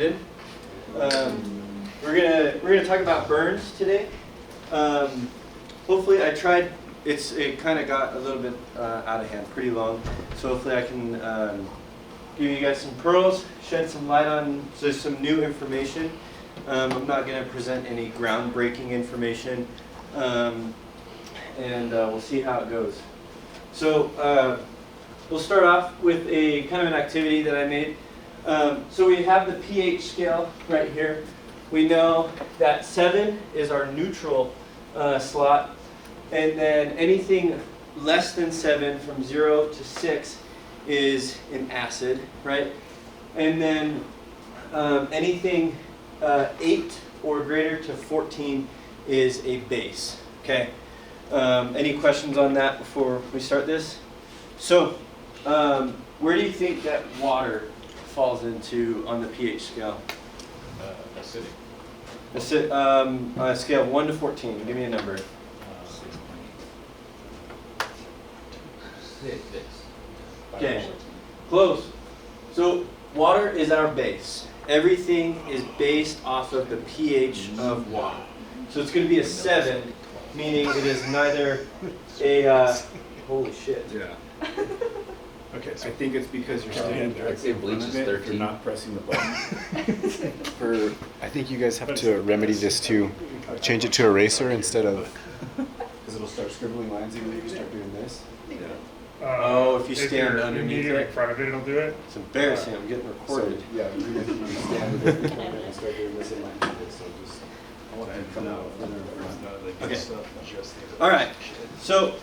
Brandon. We're gonna talk about burns today. Hopefully, it kind of got a little bit out of hand, pretty long. So hopefully, I can give you guys some pearls, shed some light on just some new information. I'm not gonna present any groundbreaking information, and we'll see how it goes. So we'll start off with a kind of an activity that I made. So we have the pH scale right here. We know that 7 is our neutral slot, and then anything less than 7, from 0 to 6, is an acid, right? And then anything 8 or greater to 14 is a base, okay? Any questions on that before we start this? So, where do you think that water falls into on the pH scale? Acidic. On a scale of 1 to 14, give me a number. 6. Okay, close. So water is our base. Everything is based off of the pH of water. So it's going to be a 7, meaning it is neither a, holy shit. Yeah. Okay, so I think it's because you're standing I'd say bleach is 13. You're not pressing the button. I think you guys have to remedy this too. Change it to eraser instead of. Because it'll start scribbling lines even if you start doing this. Oh, if you stand you're underneath immediately it? in front of it, it'll do it. It's embarrassing. I'm getting recorded. So, yeah, you stand with it and start doing this in line with it. So just. I want to come out further in front. Okay. All right. So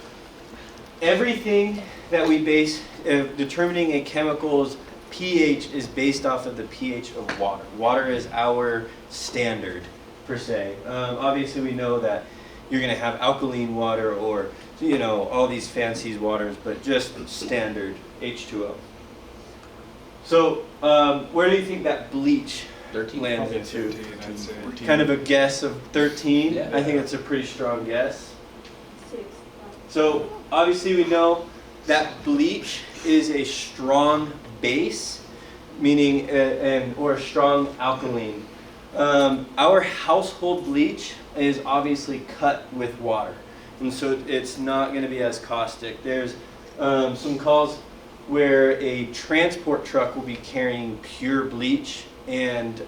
everything that we base determining a chemical's pH is based off of the pH of water. Water is our standard per se. Obviously, we know that you're going to have alkaline water or all these fancy waters, but just standard H2O. So where do you think that bleach 13. lands into? 13, I'd say. Kind of a guess of 13. Yeah. I think it's a pretty strong guess. 6. So obviously we know that bleach is a strong base, meaning or a strong alkaline. Our household bleach is obviously cut with water, and so it's not going to be as caustic. There's some calls where a transport truck will be carrying pure bleach and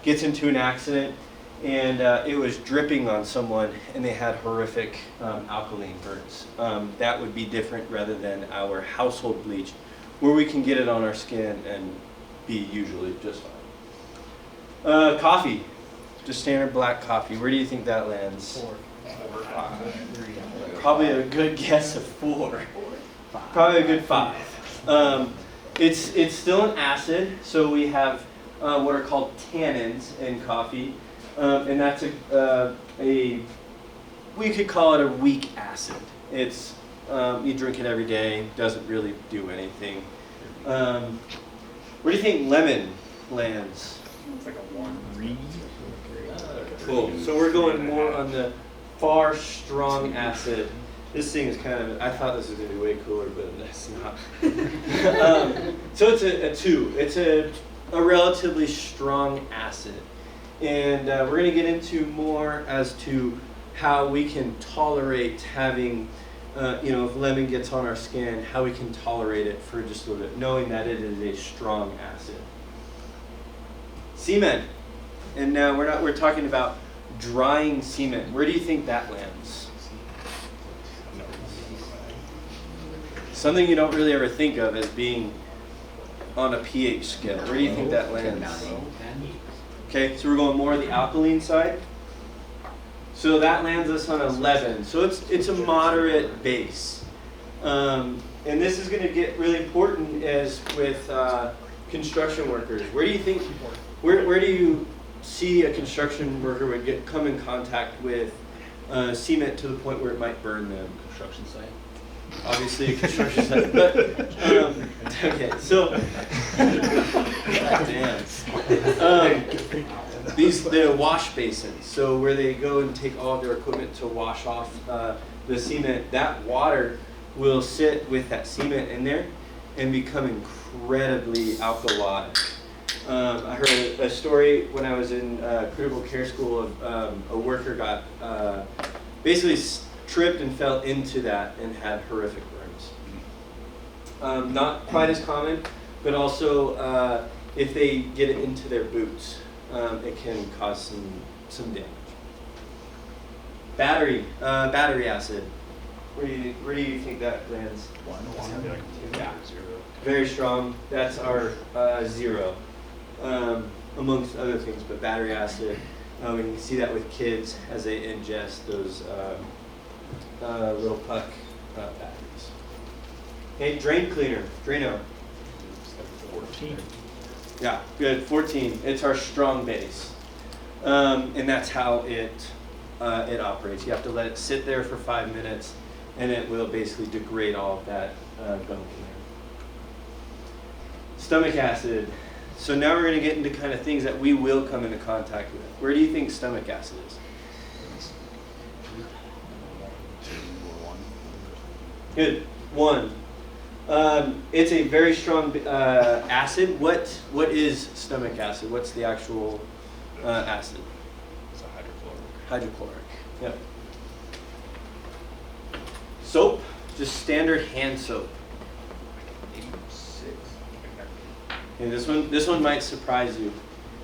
gets into an accident and it was dripping on someone and they had horrific alkaline burns. That would be different rather than our household bleach, where we can get it on our skin and be usually just fine. Coffee, just standard black coffee. Where do you think that lands? 4. 5. Probably a good guess of 4. Probably a good 5. It's still an acid, so we have what are called tannins in coffee. And that's we could call it a weak acid. It's, you drink it every day, doesn't really do anything. Where do you think lemon lands? It's like a 1. Cool. So we're going more on the far strong acid. This thing is I thought this was going to be way cooler, but it's not. So it's a 2. It's a relatively strong acid. And we're going to get into more as to how we can tolerate having, if lemon gets on our skin, how we can tolerate it for just a little bit, knowing that it is a strong acid. Cement. And now we're talking about drying cement. Where do you think that lands? Something you don't really ever think of as being on a pH scale. Where do you think that lands? Okay, so we're going more on the alkaline side. So that lands us on 11. So it's a moderate base. And this is going to get really important as with construction workers. Where do you think, where do you see a construction worker would come in contact with cement to the point where it might burn them? Construction site. Obviously a construction site, but okay, so goddamn. The wash basins, so where they go and take all of their equipment to wash off the cement, that water will sit with that cement in there and become incredibly alkali. I heard a story when I was in critical care school of a worker got basically tripped and fell into that and had horrific burns. Not quite as common, but also if they get it into their boots, it can cause some damage. Battery acid. Where do you think that lands? Yeah. Very strong. That's our 0, amongst other things, but battery acid. And you can see that with kids as they ingest those little puck batteries. Okay, drain cleaner, Drano. 14. Yeah, good, 14. It's our strong base. And that's how it operates. You have to let it sit there for 5 minutes, and it will basically degrade all of that gunk in there. Stomach acid. So now we're going to get into kind of things that we will come into contact with. Where do you think stomach acid is? Good. 1. It's a very strong acid. What is stomach acid? What's the actual acid? It's a hydrochloric. Hydrochloric. Yep. Soap, just standard hand soap. 86. Okay, this one might surprise you.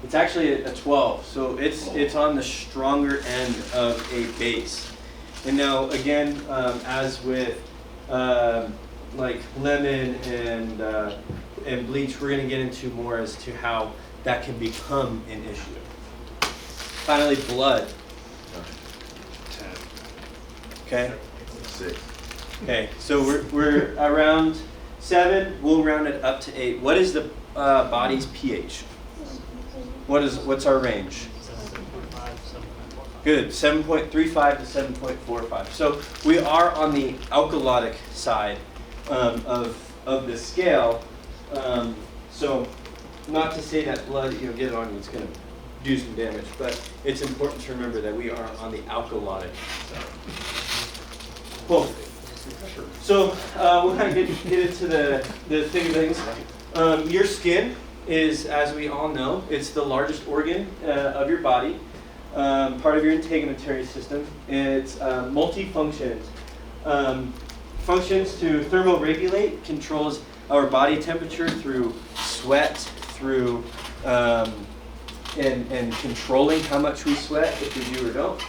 It's actually a 12, so it's on the stronger end of a base. And now again, as with like lemon and bleach, we're going to get into more as to how that can become an issue. Finally, blood. 10. Okay. 6. Okay. So we're around 7. We'll round it up to 8. What is the body's pH? What's our range? 7.5, 7.45. Good. 7.35 to 7.45. So we are on the alkalotic side of the scale. So not to say that blood, get it on you, it's going to do some damage, but it's important to remember that we are on the alkalotic side. Cool. So we'll kind of get into the thick of things. Your skin is, as we all know, it's the largest organ of your body, part of your integumentary system. It's multifunctions. Functions to thermoregulate, controls our body temperature through sweat, through and controlling how much we sweat, if we do or don't.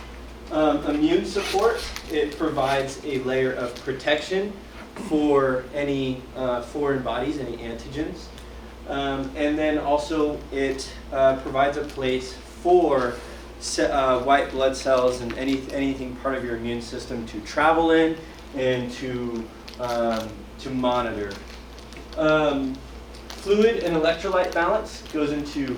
Immune support, it provides a layer of protection for any foreign bodies, any antigens. And then also it provides a place for white blood cells and anything part of your immune system to travel in and to monitor. Fluid and electrolyte balance goes into,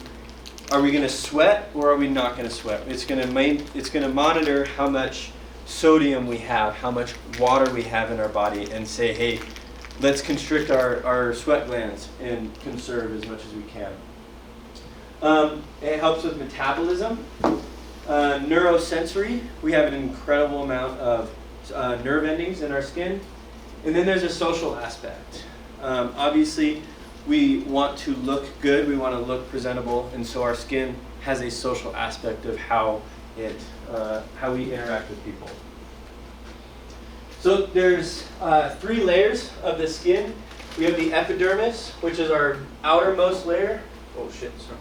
are we going to sweat or are we not going to sweat? It's going to monitor how much sodium we have, how much water we have in our body, and say, hey, let's constrict our sweat glands and conserve as much as we can. It helps with metabolism. Neurosensory, we have an incredible amount of nerve endings in our skin. And then there's a social aspect. Obviously, we want to look good, we want to look presentable, and so our skin has a social aspect of how we interact with people. So there's 3 layers of the skin. We have the epidermis, which is our outermost layer. Oh shit, sorry.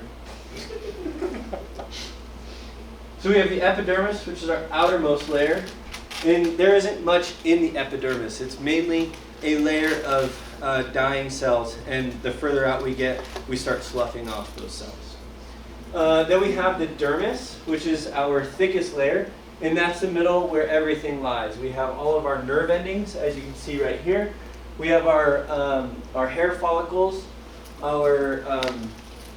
So we have the epidermis, which is our outermost layer. And there isn't much in the epidermis. It's mainly a layer of dying cells, and the further out we get, we start sloughing off those cells. Then we have the dermis, which is our thickest layer, and that's the middle where everything lies. We have all of our nerve endings, as you can see right here. We have our hair follicles, our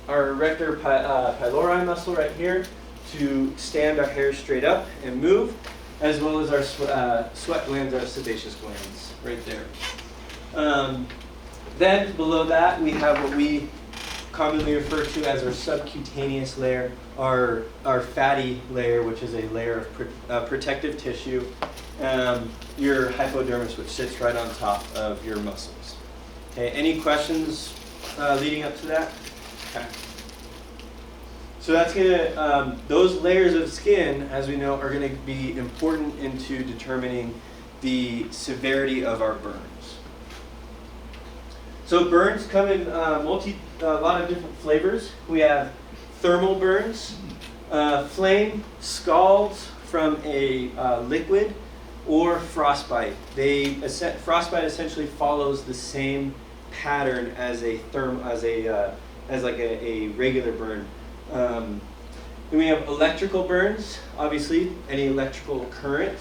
erector pylori muscle right here to stand our hair straight up and move, as well as our sweat glands, our sebaceous glands, right there. Then below that, we have what we commonly refer to as our subcutaneous layer, our fatty layer, which is a layer of protective tissue, your hypodermis, which sits right on top of your muscles. Okay, any questions leading up to that? Okay. So that's gonna, those layers of skin, as we know, are gonna be important into determining the severity of our burns. So burns come in a lot of different flavors. We have thermal burns, flame, scalds from a liquid, or frostbite. Frostbite essentially follows the same pattern as a regular burn. Then we have electrical burns, obviously any electrical current.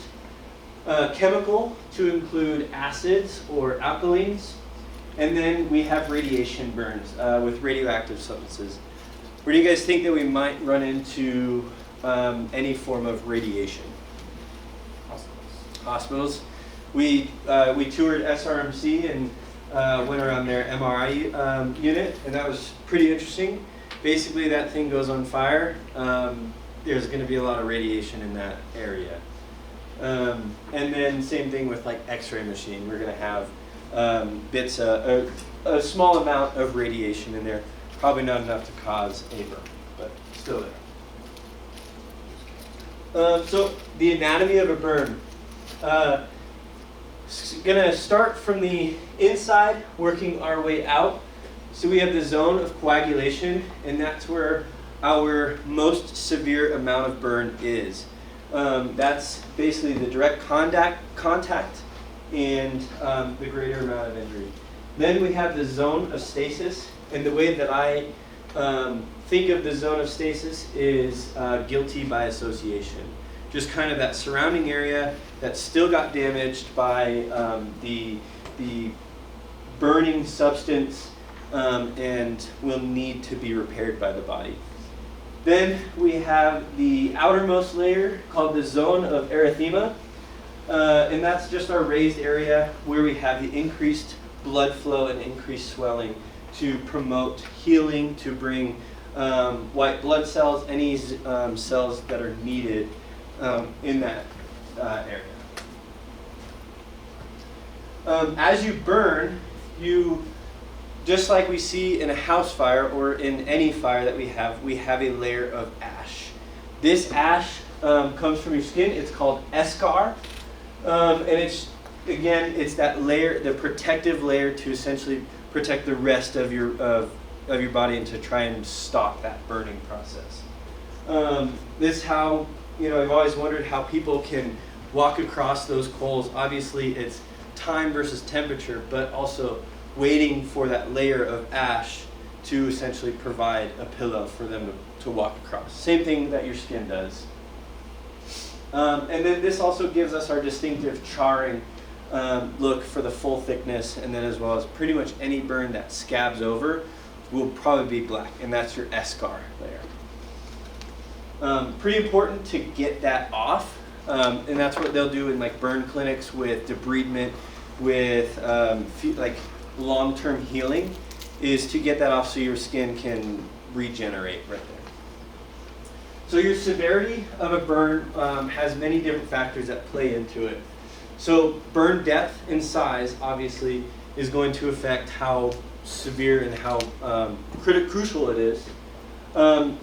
Chemical, to include acids or alkalines. And then we have radiation burns with radioactive substances. Where do you guys think that we might run into any form of radiation? Hospitals. We toured SRMC and went around their MRI unit, and that was pretty interesting. Basically, that thing goes on fire. There's going to be a lot of radiation in that area. And then same thing with like X-ray machine. We're going to have a small amount of radiation in there. Probably not enough to cause a burn, but still there. So the anatomy of a burn. Gonna start from the inside, working our way out. So we have the zone of coagulation, and that's where our most severe amount of burn is. That's basically the direct contact and the greater amount of injury. Then we have the zone of stasis, and the way that I think of the zone of stasis is guilty by association. Just kind of that surrounding area that still got damaged by the burning substance and will need to be repaired by the body. Then we have the outermost layer called the zone of erythema, and that's just our raised area where we have the increased blood flow and increased swelling to promote healing, to bring white blood cells, any cells that are needed in that area. As you burn, just like we see in a house fire or in any fire that we have a layer of ash. This ash comes from your skin. It's called eschar, and it's that layer, the protective layer to essentially protect the rest of your body and to try and stop that burning process. This is how, I've always wondered how people can walk across those coals. Obviously, it's time versus temperature, but also waiting for that layer of ash to essentially provide a pillow for them to walk across. Same thing that your skin does. And then this also gives us our distinctive charring look for the full thickness, and then as well as pretty much any burn that scabs over will probably be black, and that's your eschar layer. Pretty important to get that off, and that's what they'll do in like burn clinics with debridement, with like long-term healing, is to get that off so your skin can regenerate right there. So your severity of a burn has many different factors that play into it. So burn depth and size obviously is going to affect how severe and how crucial it is.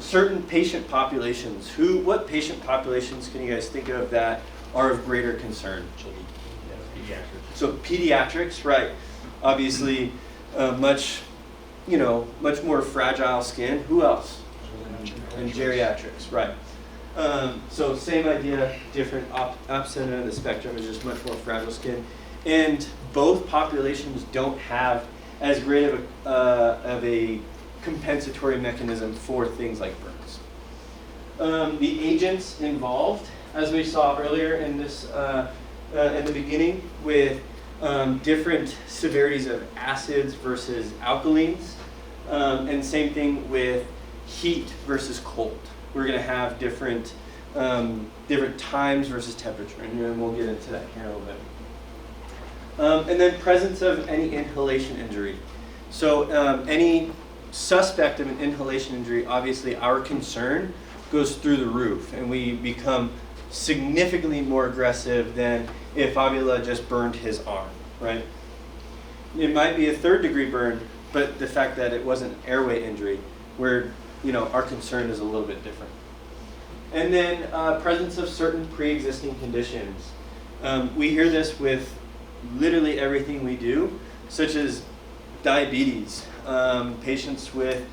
Certain patient populations. What patient populations can you guys think of that are of greater concern? Children. Yeah, pediatrics. So pediatrics, right? Obviously, much more fragile skin. Who else? And geriatrics, right? So same idea, different opposite end of the spectrum is just much more fragile skin, and both populations don't have as great of a compensatory mechanism for things like burns. The agents involved, as we saw earlier in this in the beginning, with different severities of acids versus alkalines, and same thing with heat versus cold. We're going to have different times versus temperature, and we'll get into that here in a little bit. And then presence of any inhalation injury. So any suspect of an inhalation injury, obviously our concern goes through the roof, and we become significantly more aggressive than if Avila just burned his arm, right? It might be a 3rd degree burn, but the fact that it wasn't an airway injury, we're our concern is a little bit different. And then presence of certain pre-existing conditions. We hear this with literally everything we do, such as diabetes, patients with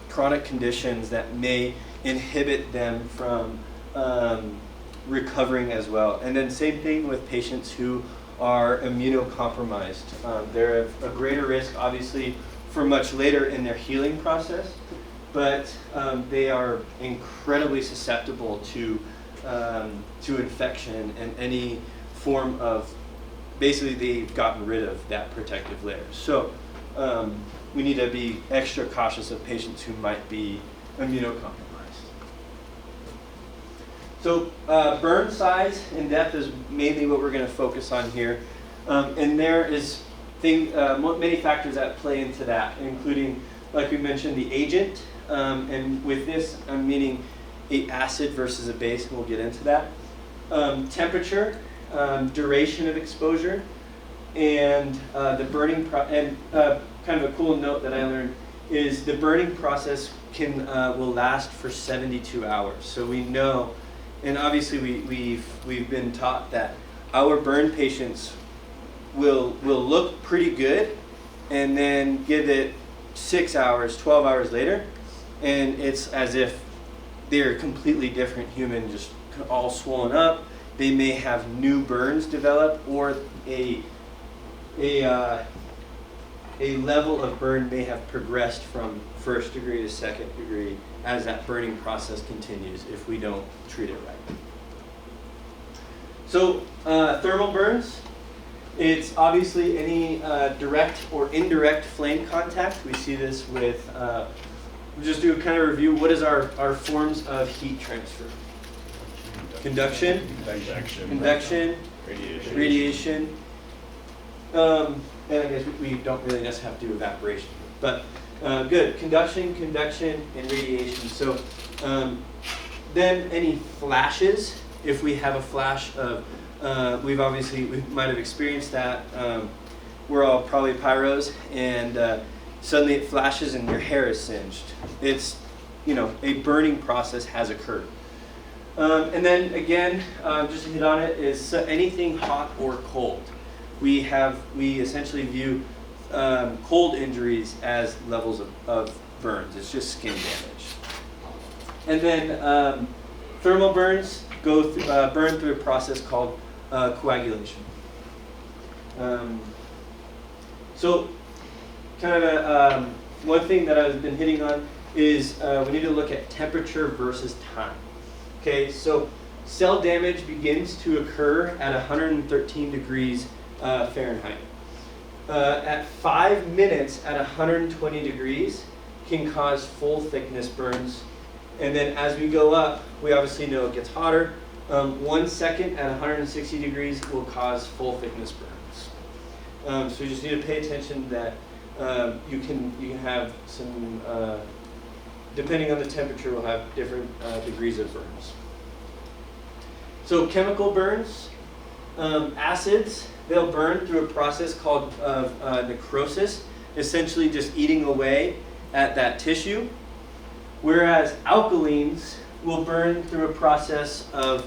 chronic conditions that may inhibit them from recovering as well. And then same thing with patients who are immunocompromised. They're at a greater risk, obviously, for much later in their healing process, but they are incredibly susceptible to infection and any form of, basically they've gotten rid of that protective layer. So we need to be extra cautious of patients who might be immunocompromised. So burn size and depth is mainly what we're going to focus on here. And there is many factors that play into that, including, like we mentioned, the agent. And with this, I'm meaning an acid versus a base, and we'll get into that. Temperature, duration of exposure, and the burning kind of a cool note that I learned is the burning process will last for 72 hours. So we know, and obviously we've been taught that our burn patients will look pretty good, and then give it 6 hours, 12 hours later, and it's as if they're a completely different human, just all swollen up. They may have new burns develop, or a level of burn may have progressed from first degree to second degree as that burning process continues if we don't treat it right. So thermal burns, it's obviously any direct or indirect flame contact. We see this with, we'll just do a kind of review. What is our forms of heat transfer? Conduction, convection, radiation. And I guess we don't really necessarily have to do evaporation. But good, conduction, convection, and radiation. So then any flashes, if we have a flash of, we might have experienced that. We're all probably pyros, and suddenly it flashes and your hair is singed. It's, a burning process has occurred. And then again, just to hit on it, is anything hot or cold. We essentially view cold injuries as levels of burns. It's just skin damage. And then thermal burns burn through a process called coagulation. So kind of one thing that I've been hitting on is we need to look at temperature versus time. Okay, so cell damage begins to occur at 113 degrees Fahrenheit. At 5 minutes at 120 degrees can cause full thickness burns. And then as we go up, we obviously know it gets hotter. 1 second at 160 degrees will cause full thickness burns. So you just need to pay attention that you can have some, depending on the temperature, we'll have different degrees of burns. So chemical burns, acids, they'll burn through a process called necrosis, essentially just eating away at that tissue. Whereas alkalines will burn through a process of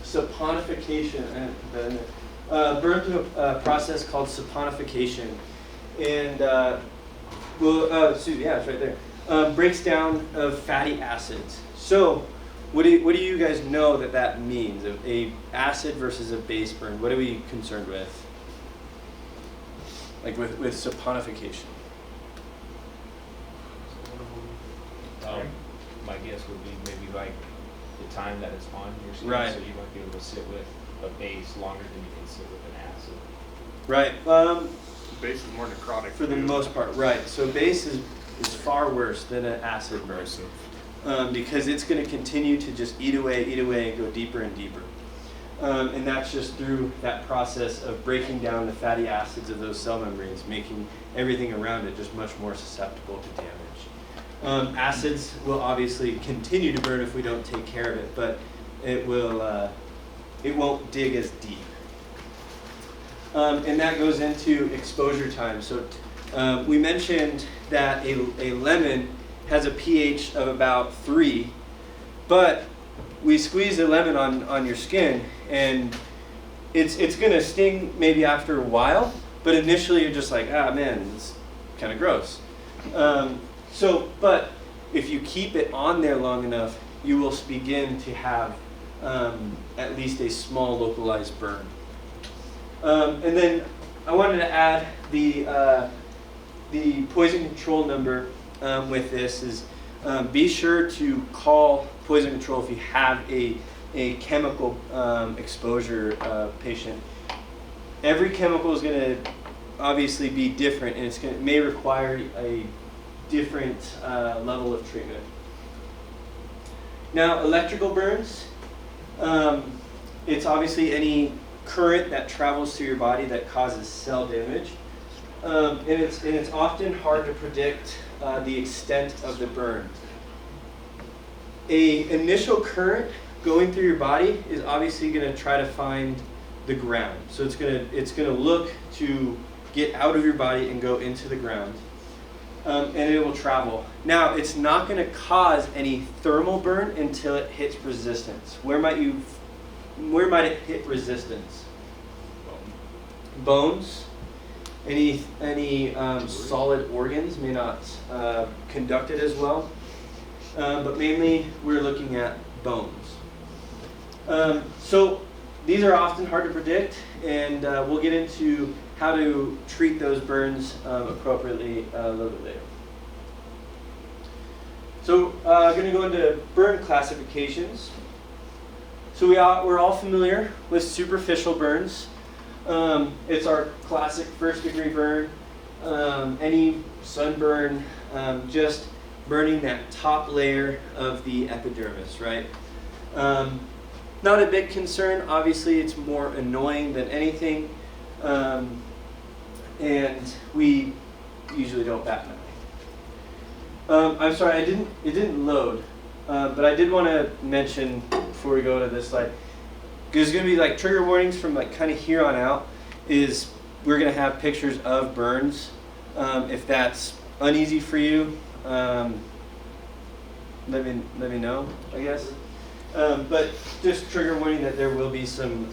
saponification, burn through a process called saponification. And, it's right there. Breaks down of fatty acids. So, what do you guys know that means? A acid versus a base burn. What are we concerned with? Like with saponification. My guess would be maybe like the time that it's on your skin, Right. so you might be able to sit with a base longer than you can sit with an acid. Right. Base is more necrotic. For the most part, right. So base is far worse than an acid burn. Because it's going to continue to just eat away, and go deeper and deeper. And that's just through that process of breaking down the fatty acids of those cell membranes, making everything around it just much more susceptible to damage. Acids will obviously continue to burn if we don't take care of it, but it won't dig as deep. And that goes into exposure time. So We mentioned that a lemon has a pH of about 3, but we squeeze a lemon on your skin, and it's going to sting maybe after a while, but initially you're just like, ah man, it's kind of gross. But if you keep it on there long enough, you will begin to have at least a small localized burn. And then I wanted to add the poison control number with this is be sure to call poison control if you have a chemical exposure patient. Every chemical is going to obviously be different, and it may require a different level of treatment. Now, electrical burns, it's obviously any current that travels through your body that causes cell damage. And it's often hard to predict the extent of the burn. A initial current going through your body is obviously going to try to find the ground. So it's going to look to get out of your body and go into the ground. And it will travel. Now, it's not going to cause any thermal burn until it hits resistance. Where might it hit resistance? Bones. Any solid organs may not conduct it as well. But mainly, we're looking at bones. So these are often hard to predict, and we'll get into how to treat those burns appropriately a little bit later. So I'm going to go into burn classifications. So we're all familiar with superficial burns. It's our classic first-degree burn. Any sunburn, just burning that top layer of the epidermis, right? Not a big concern. Obviously, it's more annoying than anything. And we usually don't bat an eye. I'm sorry, it didn't load, but I did want to mention before we go to this slide, there's going to be like trigger warnings from like kind of here on out. Is we're going to have pictures of burns. If that's uneasy for you, let me know, I guess. But just trigger warning that there will be some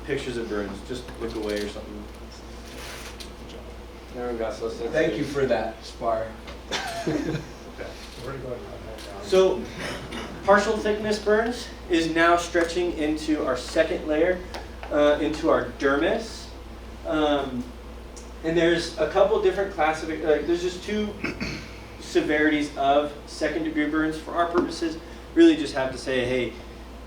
pictures of burns. Just look away or something. Everyone got so sensitive. Thank you for that, Spar. So, partial thickness burns is now stretching into our second layer, into our dermis. And there's a couple different there's just two severities of second-degree burns. For our purposes, really just have to say, hey,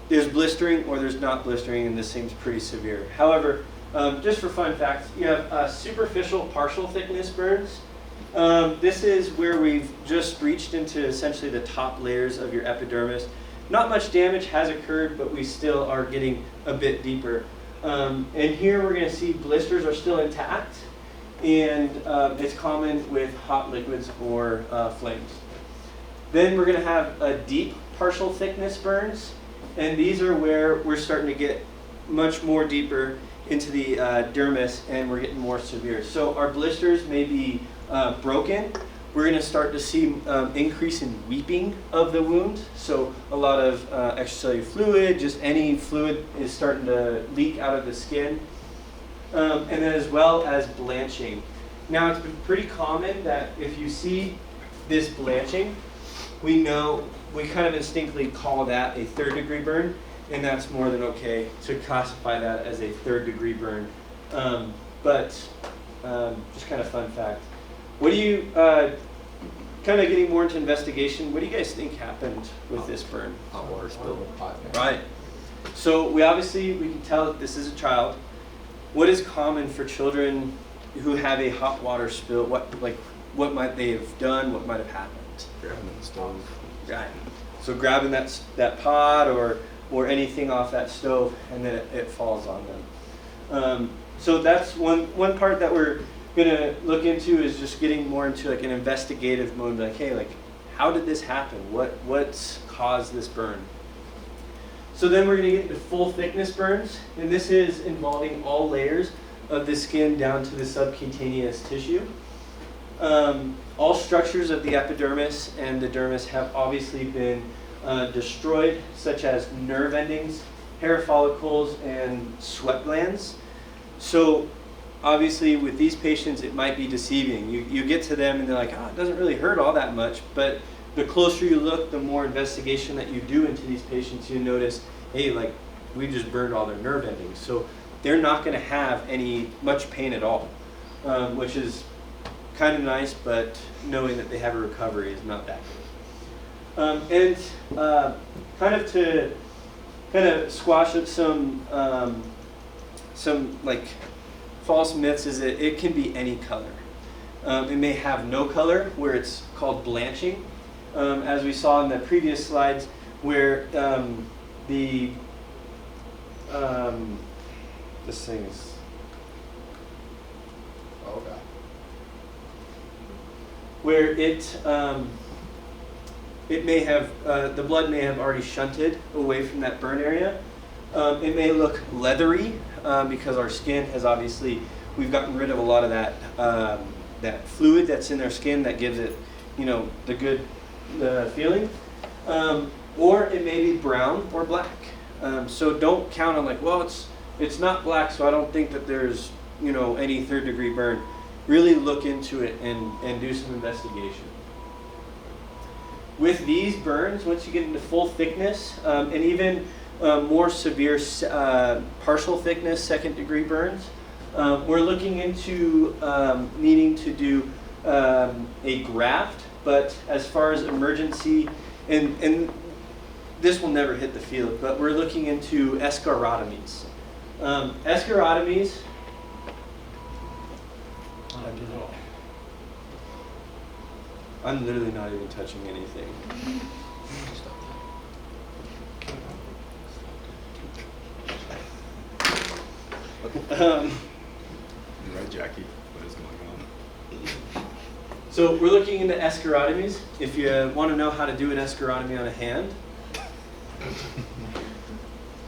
there's blistering or there's not blistering, and this seems pretty severe. However, just for fun facts, you have superficial partial thickness burns. This is where we've just reached into essentially the top layers of your epidermis. Not much damage has occurred, but we still are getting a bit deeper. And here we're going to see blisters are still intact, and it's common with hot liquids or flames. Then we're going to have a deep partial thickness burns, and these are where we're starting to get much more deeper into the dermis, and we're getting more severe. So our blisters may be broken. We're going to start to see increase in weeping of the wound. So a lot of extracellular fluid, just any fluid is starting to leak out of the skin. And then as well as blanching. Now it's been pretty common that if you see this blanching, we kind of instinctively call that a third-degree burn, and that's more than okay to classify that as a third-degree burn. But just kind of fun fact. What do you, kind of getting more into investigation, what do you guys think happened with this burn? Hot water spill. Right. So we can tell that this is a child. What is common for children who have a hot water spill? What might they have done? What might have happened? Grabbing the stove. Right. So grabbing that pot or anything off that stove, and then it falls on them. So that's one part that we're gonna look into, is just getting more into like an investigative mode. Like, hey, like, how did this happen? What's caused this burn? So then we're gonna get into full thickness burns, and this is involving all layers of the skin down to the subcutaneous tissue. All structures of the epidermis and the dermis have obviously been destroyed, such as nerve endings, hair follicles, and sweat glands. So obviously with these patients it might be deceiving. You get to them and they're like, oh, it doesn't really hurt all that much, but the closer you look, the more investigation that you do into these patients, you notice, hey, like we just burned all their nerve endings. So they're not going to have much pain at all, which is kind of nice, but knowing that they have a recovery is not that good. Kind of squash some like false myths is that it can be any color. It may have no color, where it's called blanching, as we saw in the previous slides, where this thing is. Oh, God. Where it may have, the blood may have already shunted away from that burn area. It may look leathery because our skin has obviously, we've gotten rid of a lot of that fluid that's in our skin that gives it, the good feeling. Or it may be brown or black. So don't count on like, well, it's not black, so I don't think that there's, any third-degree burn. Really look into it and do some investigation. With these burns, once you get into full thickness, and even more severe partial thickness, second-degree burns, we're looking into needing to do a graft. But as far as emergency, and this will never hit the field, but we're looking into escharotomies. Escharotomies. I'm literally not even touching anything. You're right, Jackie. What is going on? So we're looking into escharotomies. If you want to know how to do an escharotomy on a hand,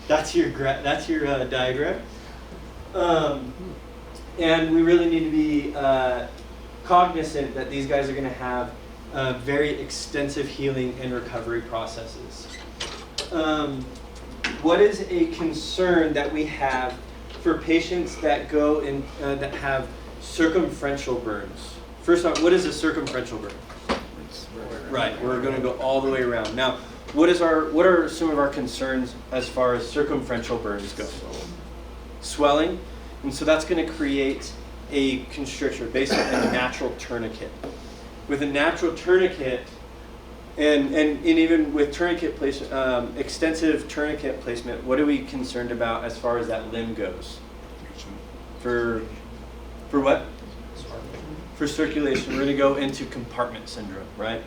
that's your diagram. And we really need to be cognizant that these guys are going to have very extensive healing and recovery processes. What is a concern that we have for patients that go in that have circumferential burns? First off, what is a circumferential burn? Right, we're going to go all the way around. Now, what are some of our concerns as far as circumferential burns go? Swelling, and so that's going to create a constrictor, basically a natural tourniquet. With a natural tourniquet, and even with tourniquet placement, extensive tourniquet placement, what are we concerned about as far as that limb goes? For what? For circulation. We're going to go into compartment syndrome, right?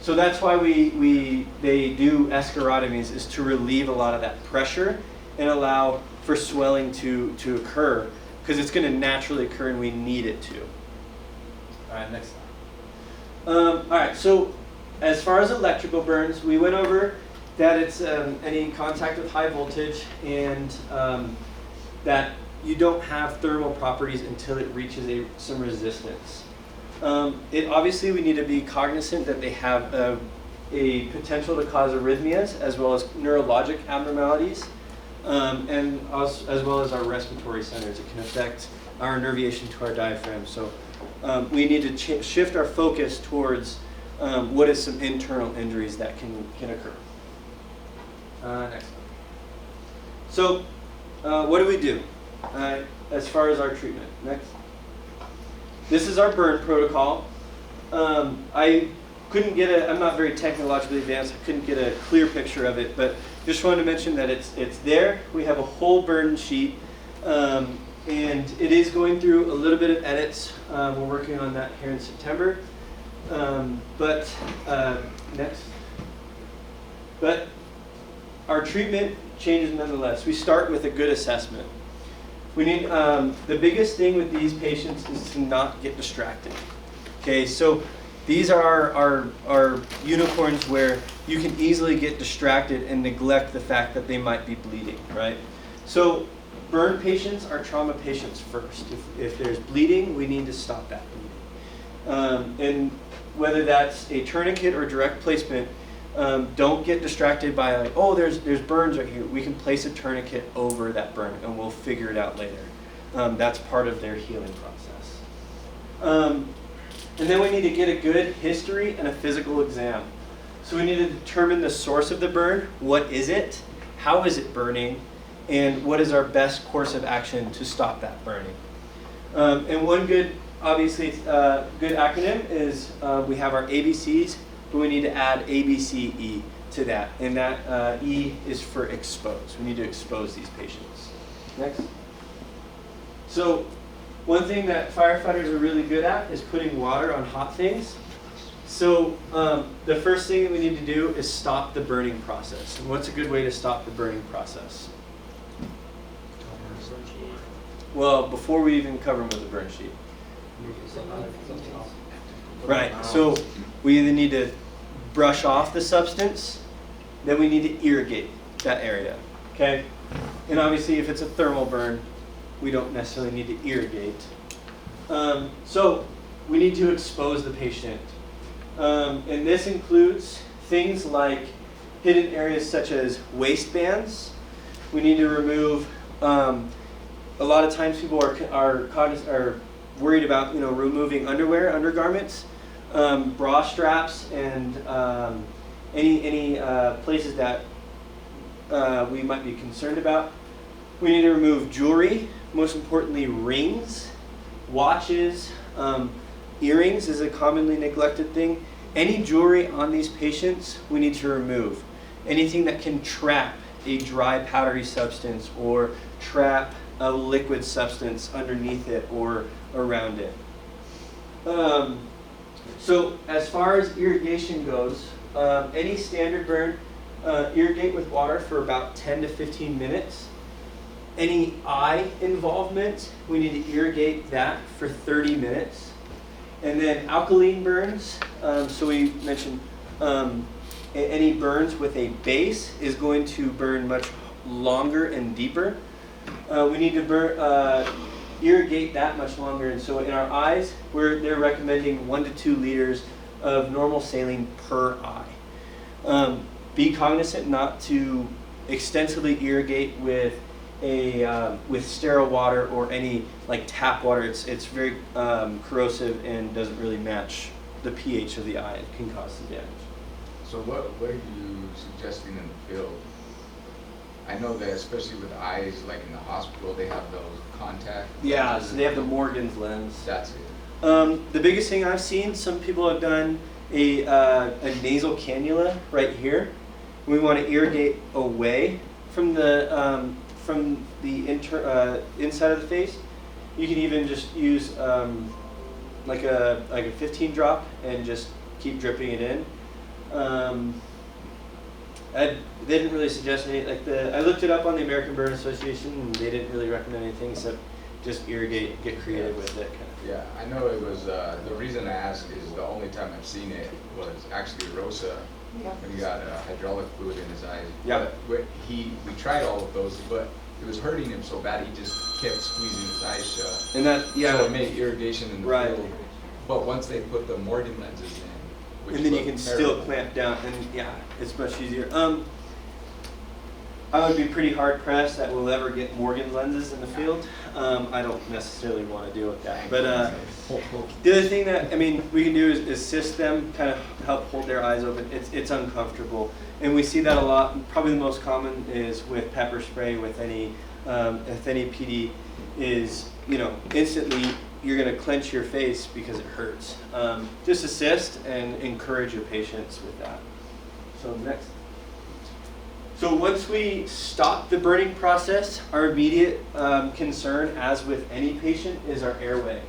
So that's why they do escharotomies, is to relieve a lot of that pressure and allow for swelling to occur, because it's going to naturally occur and we need it to. All right, next slide. All right, so as far as electrical burns, we went over that it's any contact with high voltage, and that you don't have thermal properties until it reaches some resistance. Obviously, we need to be cognizant that they have a potential to cause arrhythmias as well as neurologic abnormalities, and also, as well as our respiratory centers. It can affect our nervation to our diaphragm. So we need to shift our focus towards what is some internal injuries that can occur. Next one. So what do we do as far as our treatment? Next. This is our burn protocol. I couldn't get I'm not very technologically advanced. I couldn't get a clear picture of it, but just wanted to mention that it's there. We have a whole burn sheet, and it is going through a little bit of edits. We're working on that here in September. Next. But our treatment changes nonetheless. We start with a good assessment. We need the biggest thing with these patients is to not get distracted. Okay, so these are our unicorns where you can easily get distracted and neglect the fact that they might be bleeding, right? So burn patients are trauma patients first. If there's bleeding, we need to stop that bleeding. And whether that's a tourniquet or direct placement, don't get distracted by like, oh, there's burns right here. We can place a tourniquet over that burn and we'll figure it out later. That's part of their healing process. And then we need to get a good history and a physical exam. So we need to determine the source of the burn. What is it? How is it burning? And what is our best course of action to stop that burning? And one good, obviously, good acronym is we have our ABCs, but we need to add ABCE to that. And that E is for expose. We need to expose these patients. Next. So one thing that firefighters are really good at is putting water on hot things. So the first thing that we need to do is stop the burning process. And what's a good way to stop the burning process? Well, before we even cover them with a burn sheet. Right, so we either need to brush off the substance, then we need to irrigate that area, okay? And obviously if it's a thermal burn, we don't necessarily need to irrigate. So we need to expose the patient. And this includes things like hidden areas such as waistbands. We need to remove, a lot of times people are worried about removing underwear, undergarments, bra straps, and any places that we might be concerned about. We need to remove jewelry, most importantly rings, watches, earrings is a commonly neglected thing. Any jewelry on these patients we need to remove. Anything that can trap a dry powdery substance or trap a liquid substance underneath it or around it. So as far as irrigation goes, any standard burn, irrigate with water for about 10 to 15 minutes. Any eye involvement, we need to irrigate that for 30 minutes. And then alkaline burns, so we mentioned any burns with a base is going to burn much longer and deeper. We need to irrigate that much longer, and so in our eyes, they're recommending 1 to 2 liters of normal saline per eye. Be cognizant not to extensively irrigate with sterile water or any like tap water. It's very corrosive and doesn't really match the pH of the eye. It can cause some damage. So what are you suggesting in the field? I know that especially with eyes, like in the hospital, they have those contact. Yeah, so they have the Morgan's lens. That's it. The biggest thing I've seen, some people have done a nasal cannula right here. We want to irrigate away from the inside of the face. You can even just use like a 15 drop and just keep dripping it in. They didn't really suggest any, I looked it up on the American Burn Association and they didn't really recommend anything except just irrigate, get creative with it. Kind of. Yeah, I know it was, the reason I asked is the only time I've seen it was actually Rosa, when he got hydraulic fluid in his eyes. Yeah. But we tried all of those, but it was hurting him so bad he just kept squeezing his eyes shut. And that, yeah. So it made irrigation in the Right. field. But once they put the Morgan lenses in, which and then you look can terrible. still clamp down, and yeah, it's much easier. I would be pretty hard pressed that we'll ever get Morgan lenses in the field. I don't necessarily want to deal with that. But the other thing that we can do is assist them, kind of help hold their eyes open. It's uncomfortable, and we see that a lot. Probably the most common is with pepper spray. With any PD, is instantly you're going to clench your face because it hurts. Just assist and encourage your patients with that. So next. So once we stop the burning process, our immediate concern, as with any patient, is our airway.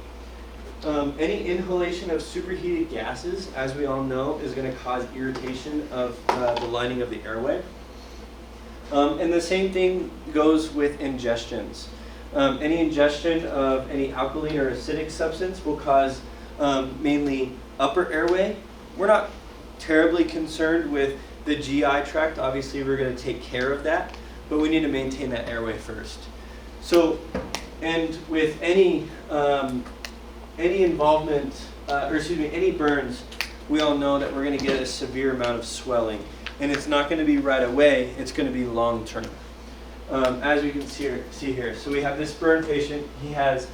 Any inhalation of superheated gases, as we all know, is going to cause irritation of the lining of the airway. And the same thing goes with ingestions. Any ingestion of any alkaline or acidic substance will cause mainly upper airway. We're not terribly concerned with the GI tract. Obviously, we're going to take care of that, but we need to maintain that airway first. So, and with any any involvement, any burns, we all know that we're going to get a severe amount of swelling. And it's not going to be right away, it's going to be long term. As we can see here. So we have this burn patient, he has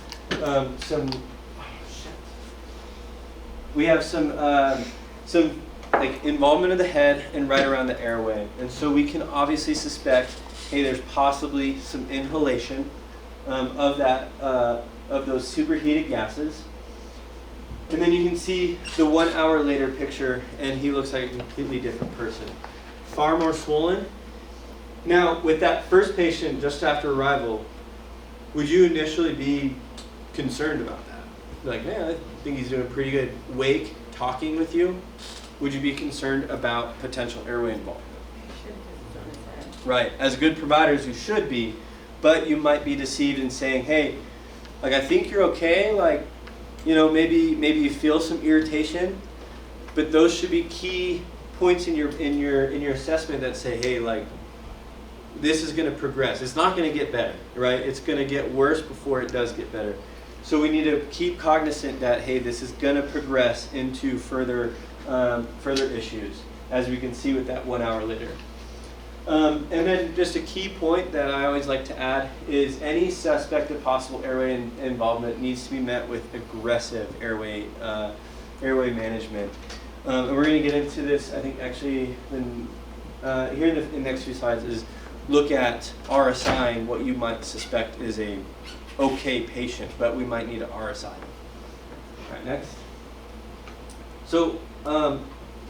we have some like involvement of the head and right around the airway. And so we can obviously suspect, hey, there's possibly some inhalation of those superheated gases. And then you can see the 1 hour later picture, and he looks like a completely different person. Far more swollen. Now, with that first patient just after arrival, would you initially be concerned about that? Like, man, I think he's doing pretty good. Wake, talking with you. Would you be concerned about potential airway involvement? Right. As good providers, you should be, but you might be deceived in saying, hey, like, I think you're okay. Like, you know, maybe you feel some irritation, but those should be key points in your assessment that say, hey, like, this is going to progress. It's not going to get better, right? It's going to get worse before it does get better. So we need to keep cognizant that, hey, this is going to progress into further issues, as we can see with that 1 hour later. And then just a key point that I always like to add is any suspect of possible airway involvement needs to be met with aggressive airway management. And we're going to get into this, I think, actually, here in the next few slides is look at RSI and what you might suspect is a okay patient, but we might need an RSI. All right, next. So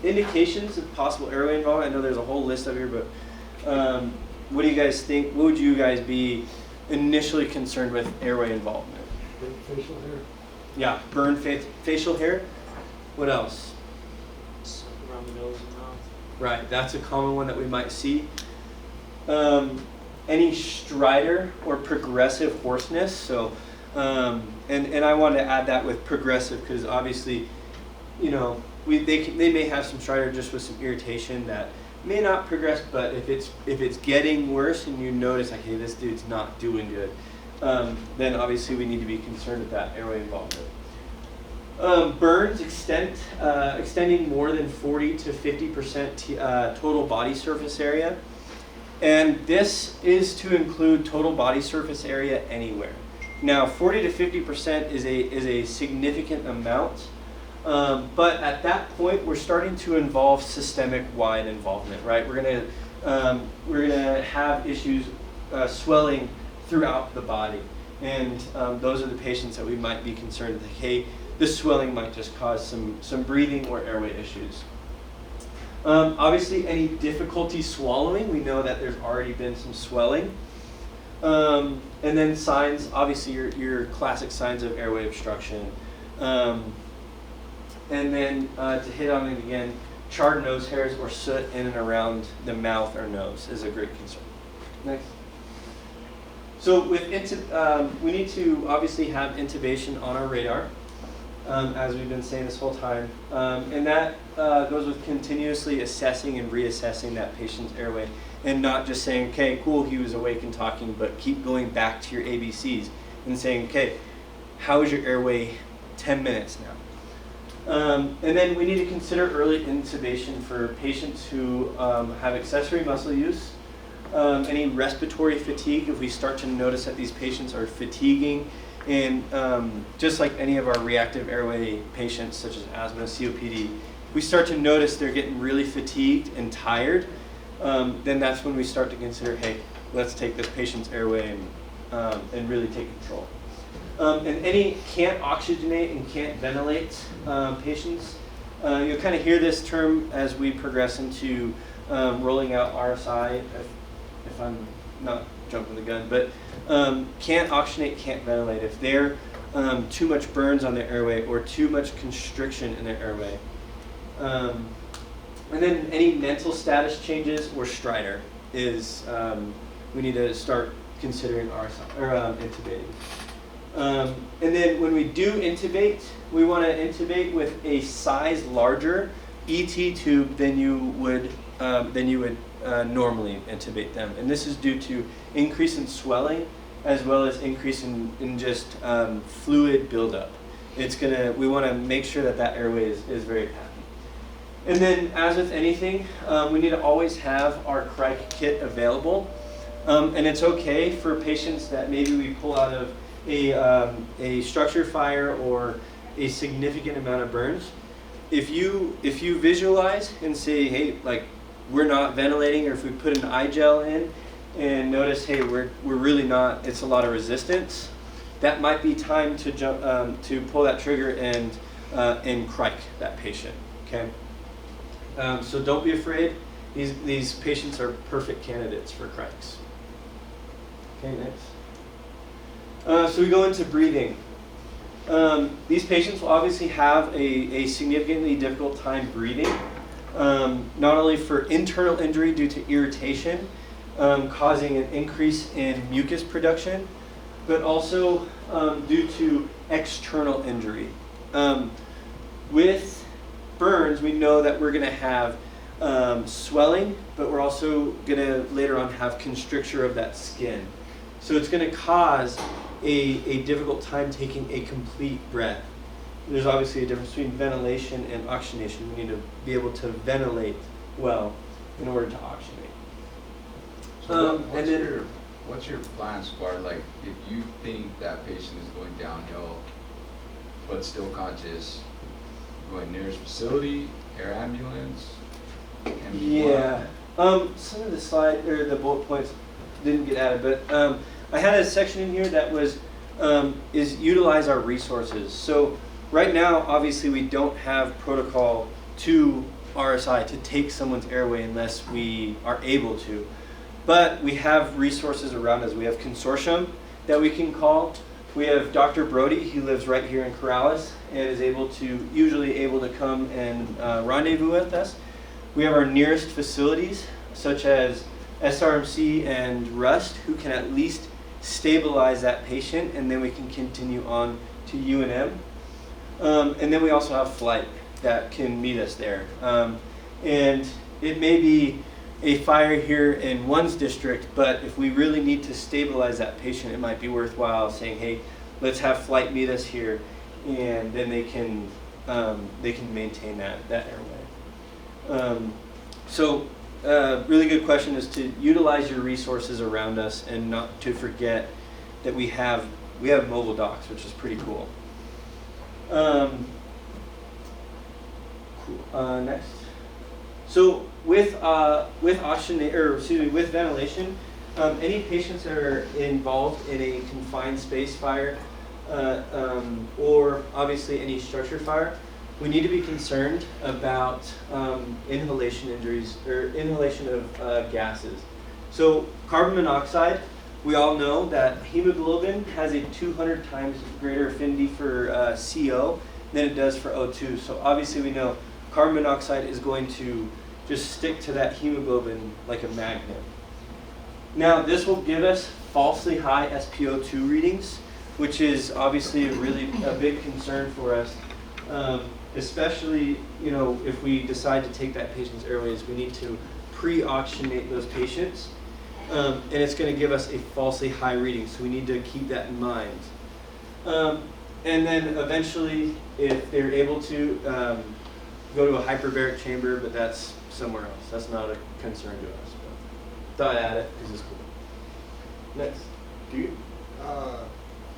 indications of possible airway involvement. I know there's a whole list up here, but what do you guys think? What would you guys be initially concerned with airway involvement? Facial hair. Yeah, burn facial hair. What else? Around the nose and mouth. Right, that's a common one that we might see. Any stridor or progressive hoarseness. So, and I wanted to add that with progressive because obviously, you know, they may have some stridor just with some irritation that may not progress, but if it's getting worse and you notice like, hey, this dude's not doing good, then obviously we need to be concerned with that airway involvement. Burns extending more than 40 to 50% total body surface area. And this is to include total body surface area anywhere. Now, 40 to 50% is a significant amount, but at that point, we're starting to involve systemic wide involvement, right? We're gonna have issues swelling throughout the body, and those are the patients that we might be concerned that, hey, this swelling might just cause some breathing or airway issues. Obviously, any difficulty swallowing, we know that there's already been some swelling. And then signs, obviously your classic signs of airway obstruction. And then to hit on it again, charred nose hairs or soot in and around the mouth or nose is a great concern. Next. So with we need to obviously have intubation on our radar. As we've been saying this whole time. And that goes with continuously assessing and reassessing that patient's airway and not just saying, okay, cool, he was awake and talking, but keep going back to your ABCs and saying, okay, how is your airway 10 minutes now? And then we need to consider early intubation for patients who have accessory muscle use, any respiratory fatigue, if we start to notice that these patients are fatiguing. And just like any of our reactive airway patients, such as asthma, COPD, we start to notice they're getting really fatigued and tired, then that's when we start to consider, hey, let's take this patient's airway and really take control. And any can't oxygenate and can't ventilate patients, you'll kind of hear this term as we progress into rolling out RSI, if I'm not jumping the gun, but can't oxygenate, can't ventilate. If they're too much burns on their airway or too much constriction in their airway. And then any mental status changes or stridor is, we need to start considering RSI, or intubating. And then when we do intubate, we want to intubate with a size larger ET tube than you would normally intubate them. And this is due to increase in swelling as well as increase in just fluid buildup. we want to make sure that that airway is very happy. And then, as with anything, we need to always have our Crike kit available. And it's okay for patients that maybe we pull out of a structure fire or a significant amount of burns. If you visualize and say, hey, like we're not ventilating, or if we put an eye gel in and notice, hey, we're really not, it's a lot of resistance, that might be time to jump to pull that trigger and Crike that patient. Okay. So don't be afraid. These patients are perfect candidates for Crikes. Okay, next. So we go into breathing. These patients will obviously have a significantly difficult time breathing, not only for internal injury due to irritation, causing an increase in mucus production, but also due to external injury. With burns, we know that we're going to have swelling, but we're also going to later on have constricture of that skin. So it's going to cause a difficult time taking a complete breath. There's obviously a difference between ventilation and oxygenation. We need to be able to ventilate well in order to oxygenate. So And then, what's your plan, Squad? Like, if you think that patient is going downhill, but still conscious, going nearest facility, air ambulance, yeah. Some of the slide or the bullet points didn't get added, but I had a section in here that was is utilize our resources. So right now, obviously, we don't have protocol to RSI to take someone's airway unless we are able to. But we have resources around us. We have consortium that we can call. We have Dr. Brody, he lives right here in Corrales and is usually able to come and rendezvous with us. We have our nearest facilities, such as SRMC and Rust, who can at least stabilize that patient, and then we can continue on to UNM. And then we also have Flight that can meet us there. And it may be a fire here in one's district, but if we really need to stabilize that patient, it might be worthwhile saying, hey, let's have Flight meet us here, and then they can maintain that airway. So really good question is to utilize your resources around us and not to forget that we have mobile docs, which is pretty cool. Next. So with oxygen, or excuse me, with ventilation, any patients that are involved in a confined space fire, or obviously any structure fire, we need to be concerned about inhalation injuries or inhalation of gases. So carbon monoxide, we all know that hemoglobin has a 200 times greater affinity for CO than it does for O2. So obviously we know carbon monoxide is going to just stick to that hemoglobin like a magnet. Now this will give us falsely high SpO2 readings, which is obviously a big concern for us. Especially, if we decide to take that patient's airways, we need to pre-oxygenate those patients, and it's going to give us a falsely high reading, so we need to keep that in mind. And then eventually, if they're able to, go to a hyperbaric chamber, but that's somewhere else. That's not a concern to us. But thought I'd add it because it's cool. Next. Do you,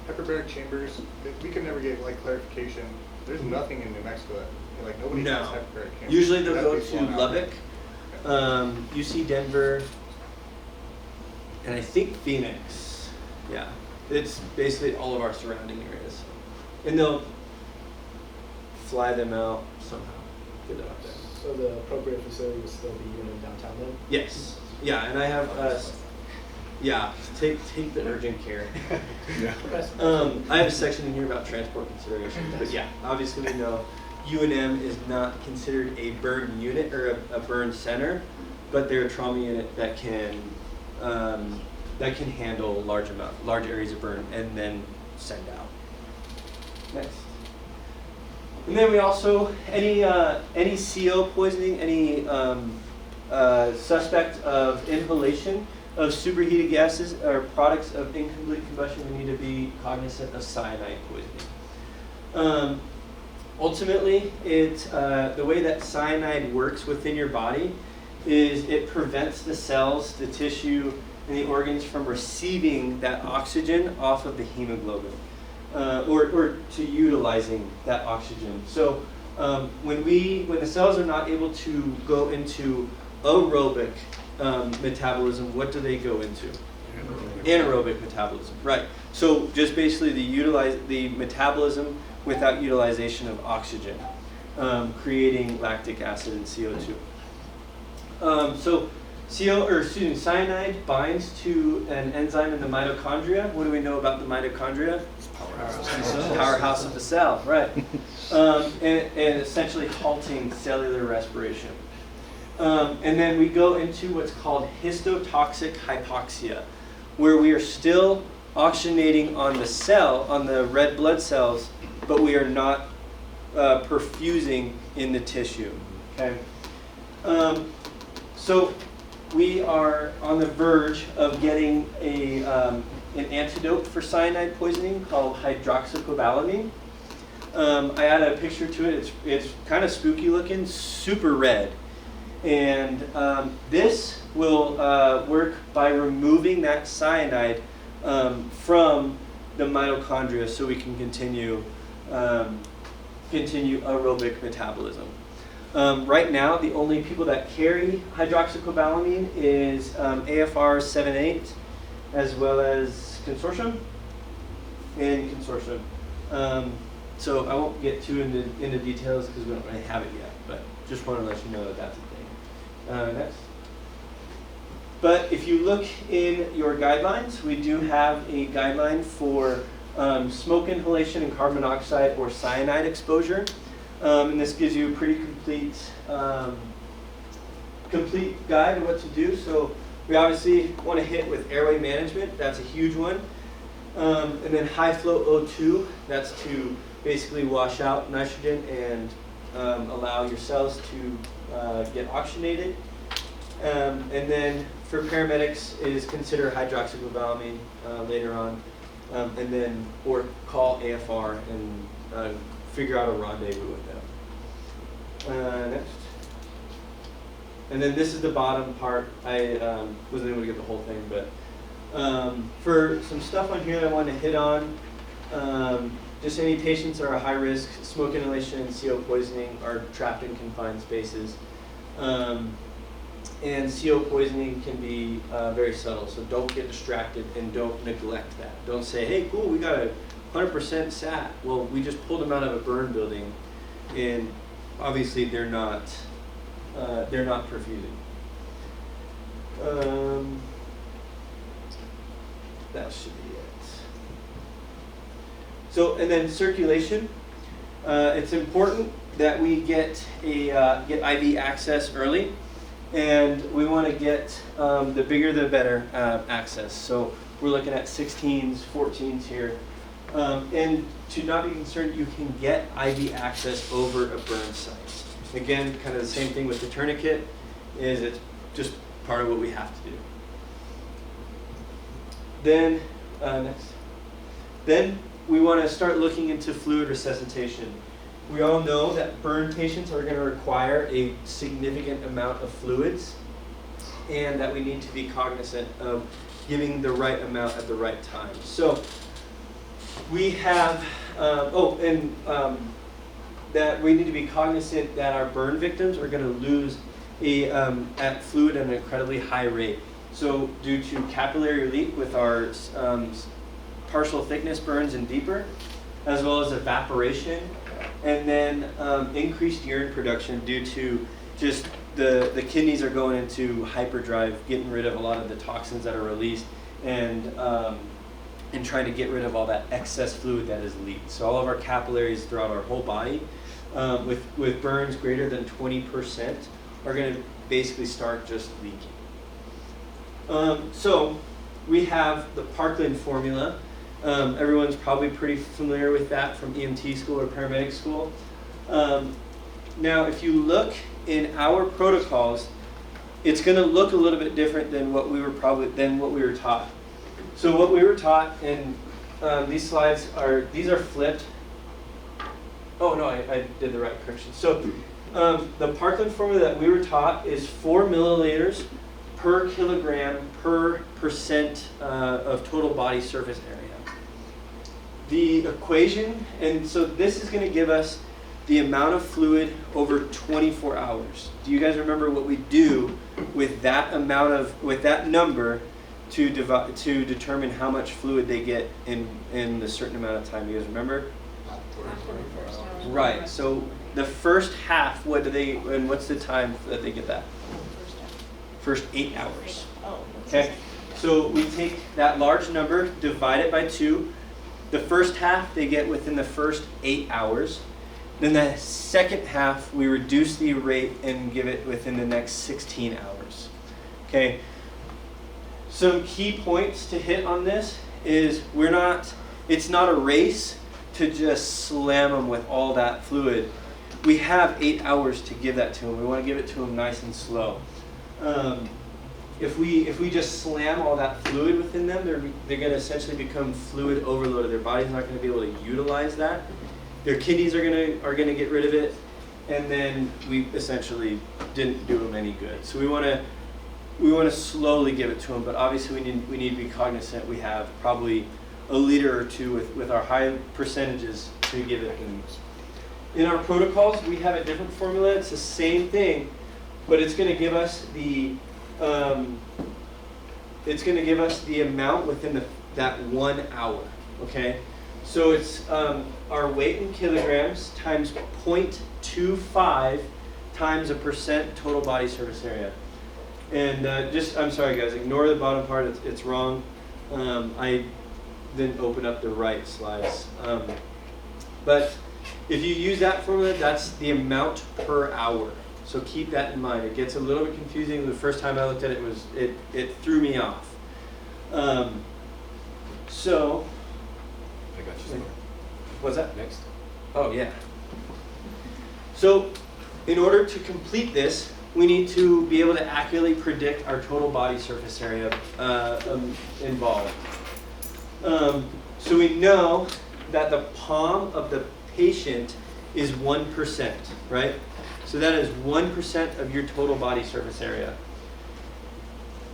hyperbaric chambers, we could never get clarification. There's nothing in New Mexico that, nobody has hyperbaric chambers. Usually they'll That'd go be to blown out. Lubbock, UC Denver, and I think Phoenix. Yeah, it's basically all of our surrounding areas. And they'll fly them out somehow, get it up there. So the appropriate facility would still be UNM downtown then? Yes, yeah, and I have, take the urgent care. Yeah. I have a section in here about transport considerations, but yeah, obviously we know UNM is not considered a burn unit or a burn center, but they're a trauma unit that can handle large areas of burn and then send out. Next. And then we also, any CO poisoning, any suspect of inhalation of superheated gases or products of incomplete combustion, we need to be cognizant of cyanide poisoning. Ultimately, the way that cyanide works within your body is it prevents the cells, the tissue, and the organs from receiving that oxygen off of the hemoglobin, or to utilizing that oxygen. So when the cells are not able to go into aerobic metabolism, what do they go into? Anaerobic metabolism, right. So just basically the metabolism without utilization of oxygen, creating lactic acid and CO2. Cyanide binds to an enzyme in the mitochondria. What do we know about the mitochondria? Powerhouse of the cell, right. And essentially halting cellular respiration. And then we go into what's called histotoxic hypoxia, where we are still oxygenating on the cell, on the red blood cells, but we are not perfusing in the tissue. Okay. So we are on the verge of getting an antidote for cyanide poisoning called hydroxycobalamin. I added a picture to it. It's kind of spooky looking, super red. And this will work by removing that cyanide from the mitochondria so we can continue aerobic metabolism. Right now, the only people that carry hydroxycobalamin is AFR 7.8 as well as consortium and consortium. So I won't get too into details because we don't really have it yet, but just want to let you know that that's a thing. Next. But if you look in your guidelines, we do have a guideline for smoke inhalation and carbon monoxide or cyanide exposure. And this gives you a pretty complete guide of what to do. So we obviously want to hit with airway management. That's a huge one. And then high flow O2. That's to basically wash out nitrogen and allow your cells to get oxygenated. And then for paramedics is consider hydroxycobalamin later on. And then, or call AFR and figure out a rendezvous with them. Next. And then this is the bottom part. I wasn't able to get the whole thing, but for some stuff on here that I wanted to hit on, just any patients that are high risk, smoke inhalation and CO poisoning are trapped in confined spaces. And CO poisoning can be very subtle, so don't get distracted and don't neglect that. Don't say, hey, cool, we got a 100% SAT. Well, we just pulled them out of a burn building, and obviously they're not perfusing. That should be it. So, and then circulation. It's important that we get IV access early, and we want to get the bigger the better access. So we're looking at 16s, 14s here. And to not be concerned, you can get IV access over a burn site. Again, kind of the same thing with the tourniquet, is it's just part of what we have to do. Then, next. Then we want to start looking into fluid resuscitation. We all know that burn patients are going to require a significant amount of fluids, and that we need to be cognizant of giving the right amount at the right time. So we have, that we need to be cognizant that our burn victims are going to lose at fluid at an incredibly high rate. So due to capillary leak with our partial thickness burns and deeper, as well as evaporation, and then increased urine production due to just the kidneys are going into hyperdrive, getting rid of a lot of the toxins that are released, and trying to get rid of all that excess fluid that is leaked. So all of our capillaries throughout our whole body, with burns greater than 20%, are going to basically start just leaking. So we have the Parkland formula. Everyone's probably pretty familiar with that from EMT school or paramedic school. Now, if you look in our protocols, it's going to look a little bit different than what we were taught. So what we were taught, and these slides are flipped. Oh, no, I did the right correction. So the Parkland formula that we were taught is 4 milliliters per kilogram per percent of total body surface area. The equation, and so this is going to give us the amount of fluid over 24 hours. Do you guys remember what we do with that with that number to determine how much fluid they get in a certain amount of time? You guys remember? Right. So the first half, what's the time that they get that? First 8 hours. Okay. So we take that large number, divide it by 2. The first half they get within the first 8 hours. Then the second half we reduce the rate and give it within the next 16 hours. Okay. Some key points to hit on this is it's not a race to just slam them with all that fluid. We have 8 hours to give that to them. We want to give it to them nice and slow. If we just slam all that fluid within them, they're going to essentially become fluid overloaded. Their body's not going to be able to utilize that. Their kidneys are going to get rid of it, and then we essentially didn't do them any good. So we want to slowly give it to them, but obviously we need to be cognizant. We have probably a liter or two with our high percentages to give it. In our protocols, we have a different formula. It's the same thing, but it's going to give us the amount within that 1 hour. Okay, so it's our weight in kilograms times 0.25 times a percent total body surface area. And I'm sorry guys, ignore the bottom part. It's wrong. I didn't open up the right slides. But if you use that formula, that's the amount per hour. So keep that in mind. It gets a little bit confusing. The first time I looked at it, it threw me off. So, I got you. what's that? Next. Oh yeah. So, in order to complete this, we need to be able to accurately predict our total body surface area involved. So we know that the palm of the patient is 1%, right? So that is 1% of your total body surface area.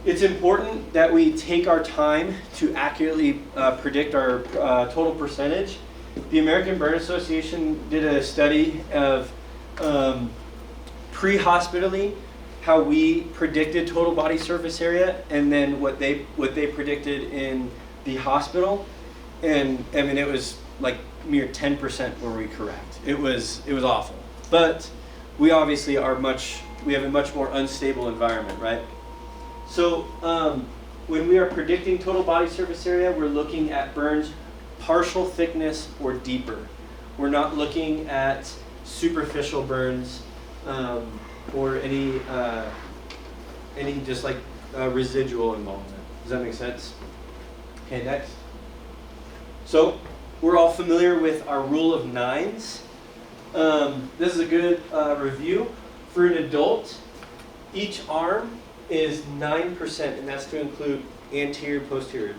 It's important that we take our time to accurately predict our total percentage. The American Burn Association did a study of pre-hospitally how we predicted total body surface area, and then what they predicted in the hospital, and I mean it was like mere 10% were we correct. It was awful, but we obviously we have a much more unstable environment, right? So when we are predicting total body surface area, we're looking at burns partial thickness or deeper. We're not looking at superficial burns or any just like residual involvement. Does that make sense? Okay, next. So we're all familiar with our rule of 9s. This is a good review. For an adult, each arm is 9%, and that's to include anterior, posterior.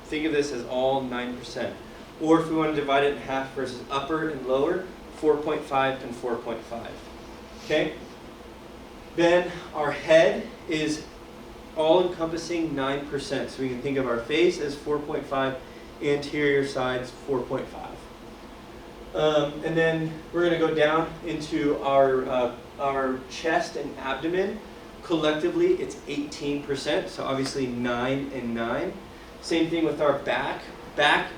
Think of this as all 9%. Or if we want to divide it in half versus upper and lower, 4.5 and 4.5. Okay? Then our head is all-encompassing 9%. So we can think of our face as 4.5, anterior sides 4.5. And then we're going to go down into our chest and abdomen. Collectively, it's 18%, so obviously 9 and 9. Same thing with our back. Back,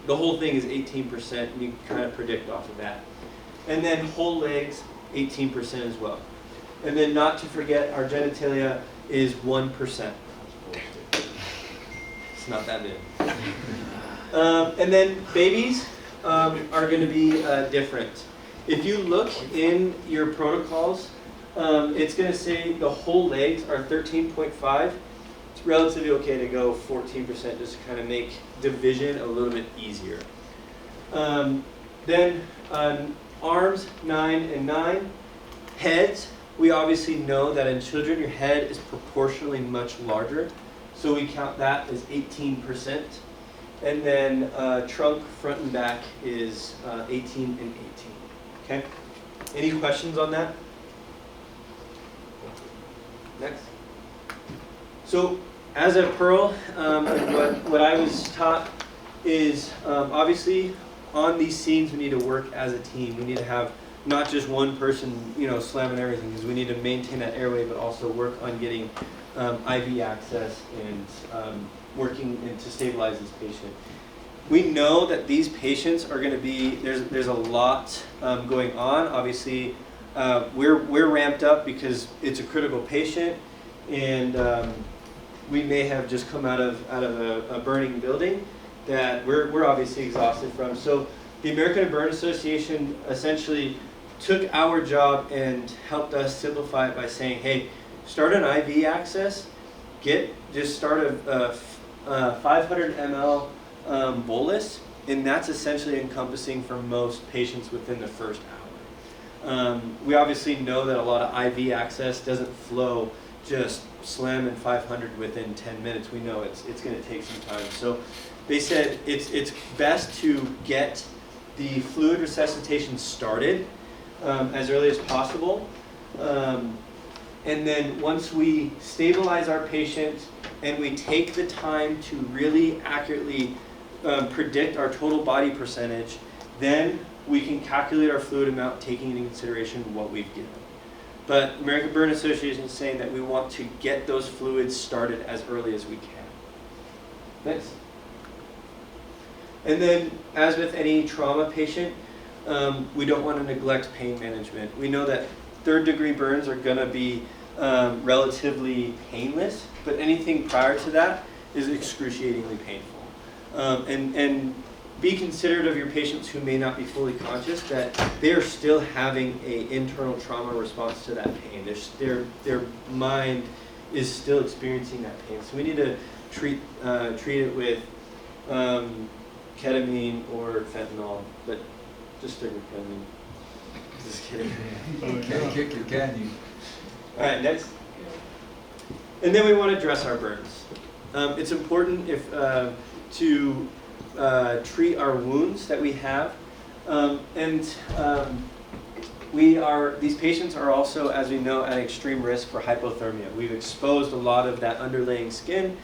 the whole thing is 18%, and you can kind of predict off of that. And then whole legs, 18% as well. And then not to forget, our genitalia is 1%. It's not that big. And then babies are going to be different. If you look in your protocols, it's going to say the whole legs are 13.5. It's relatively okay to go 14% just to kind of make division a little bit easier. Then arms, 9 and 9. Heads, we obviously know that in children your head is proportionally much larger. So we count that as 18%. And then trunk, front and back is 18 and 18. Okay. Any questions on that? Next. So, as a Pearl, what I was taught is obviously on these scenes we need to work as a team. We need to have not just one person, slamming everything, because we need to maintain that airway, but also work on getting IV access and working to stabilize this patient. We know that these patients are going to be, there's a lot going on. Obviously, we're ramped up because it's a critical patient, and we may have just come out of a burning building that we're obviously exhausted from. So the American Burn Association essentially took our job and helped us simplify it by saying, hey, start an IV access, just start a 500 ml bolus, and that's essentially encompassing for most patients within the first hour. We obviously know that a lot of IV access doesn't flow just slam in 500 within 10 minutes. We know it's going to take some time. So they said it's best to get the fluid resuscitation started as early as possible. And then once we stabilize our patient and we take the time to really accurately predict our total body percentage, then we can calculate our fluid amount taking into consideration what we've given. But American Burn Association is saying that we want to get those fluids started as early as we can. Next. And then, as with any trauma patient, we don't want to neglect pain management. We know that third-degree burns are going to be relatively painless, but anything prior to that is excruciatingly painful. And be considerate of your patients who may not be fully conscious that they are still having an internal trauma response to that pain. Their mind is still experiencing that pain. So we need to treat it with ketamine or fentanyl, but just stick with ketamine. Just kidding. Can't kick it, can you? All right, next. And then we want to dress our burns. It's important to treat our wounds that we have. These patients are also, as we know, at extreme risk for hypothermia. We've exposed a lot of that underlaying skin,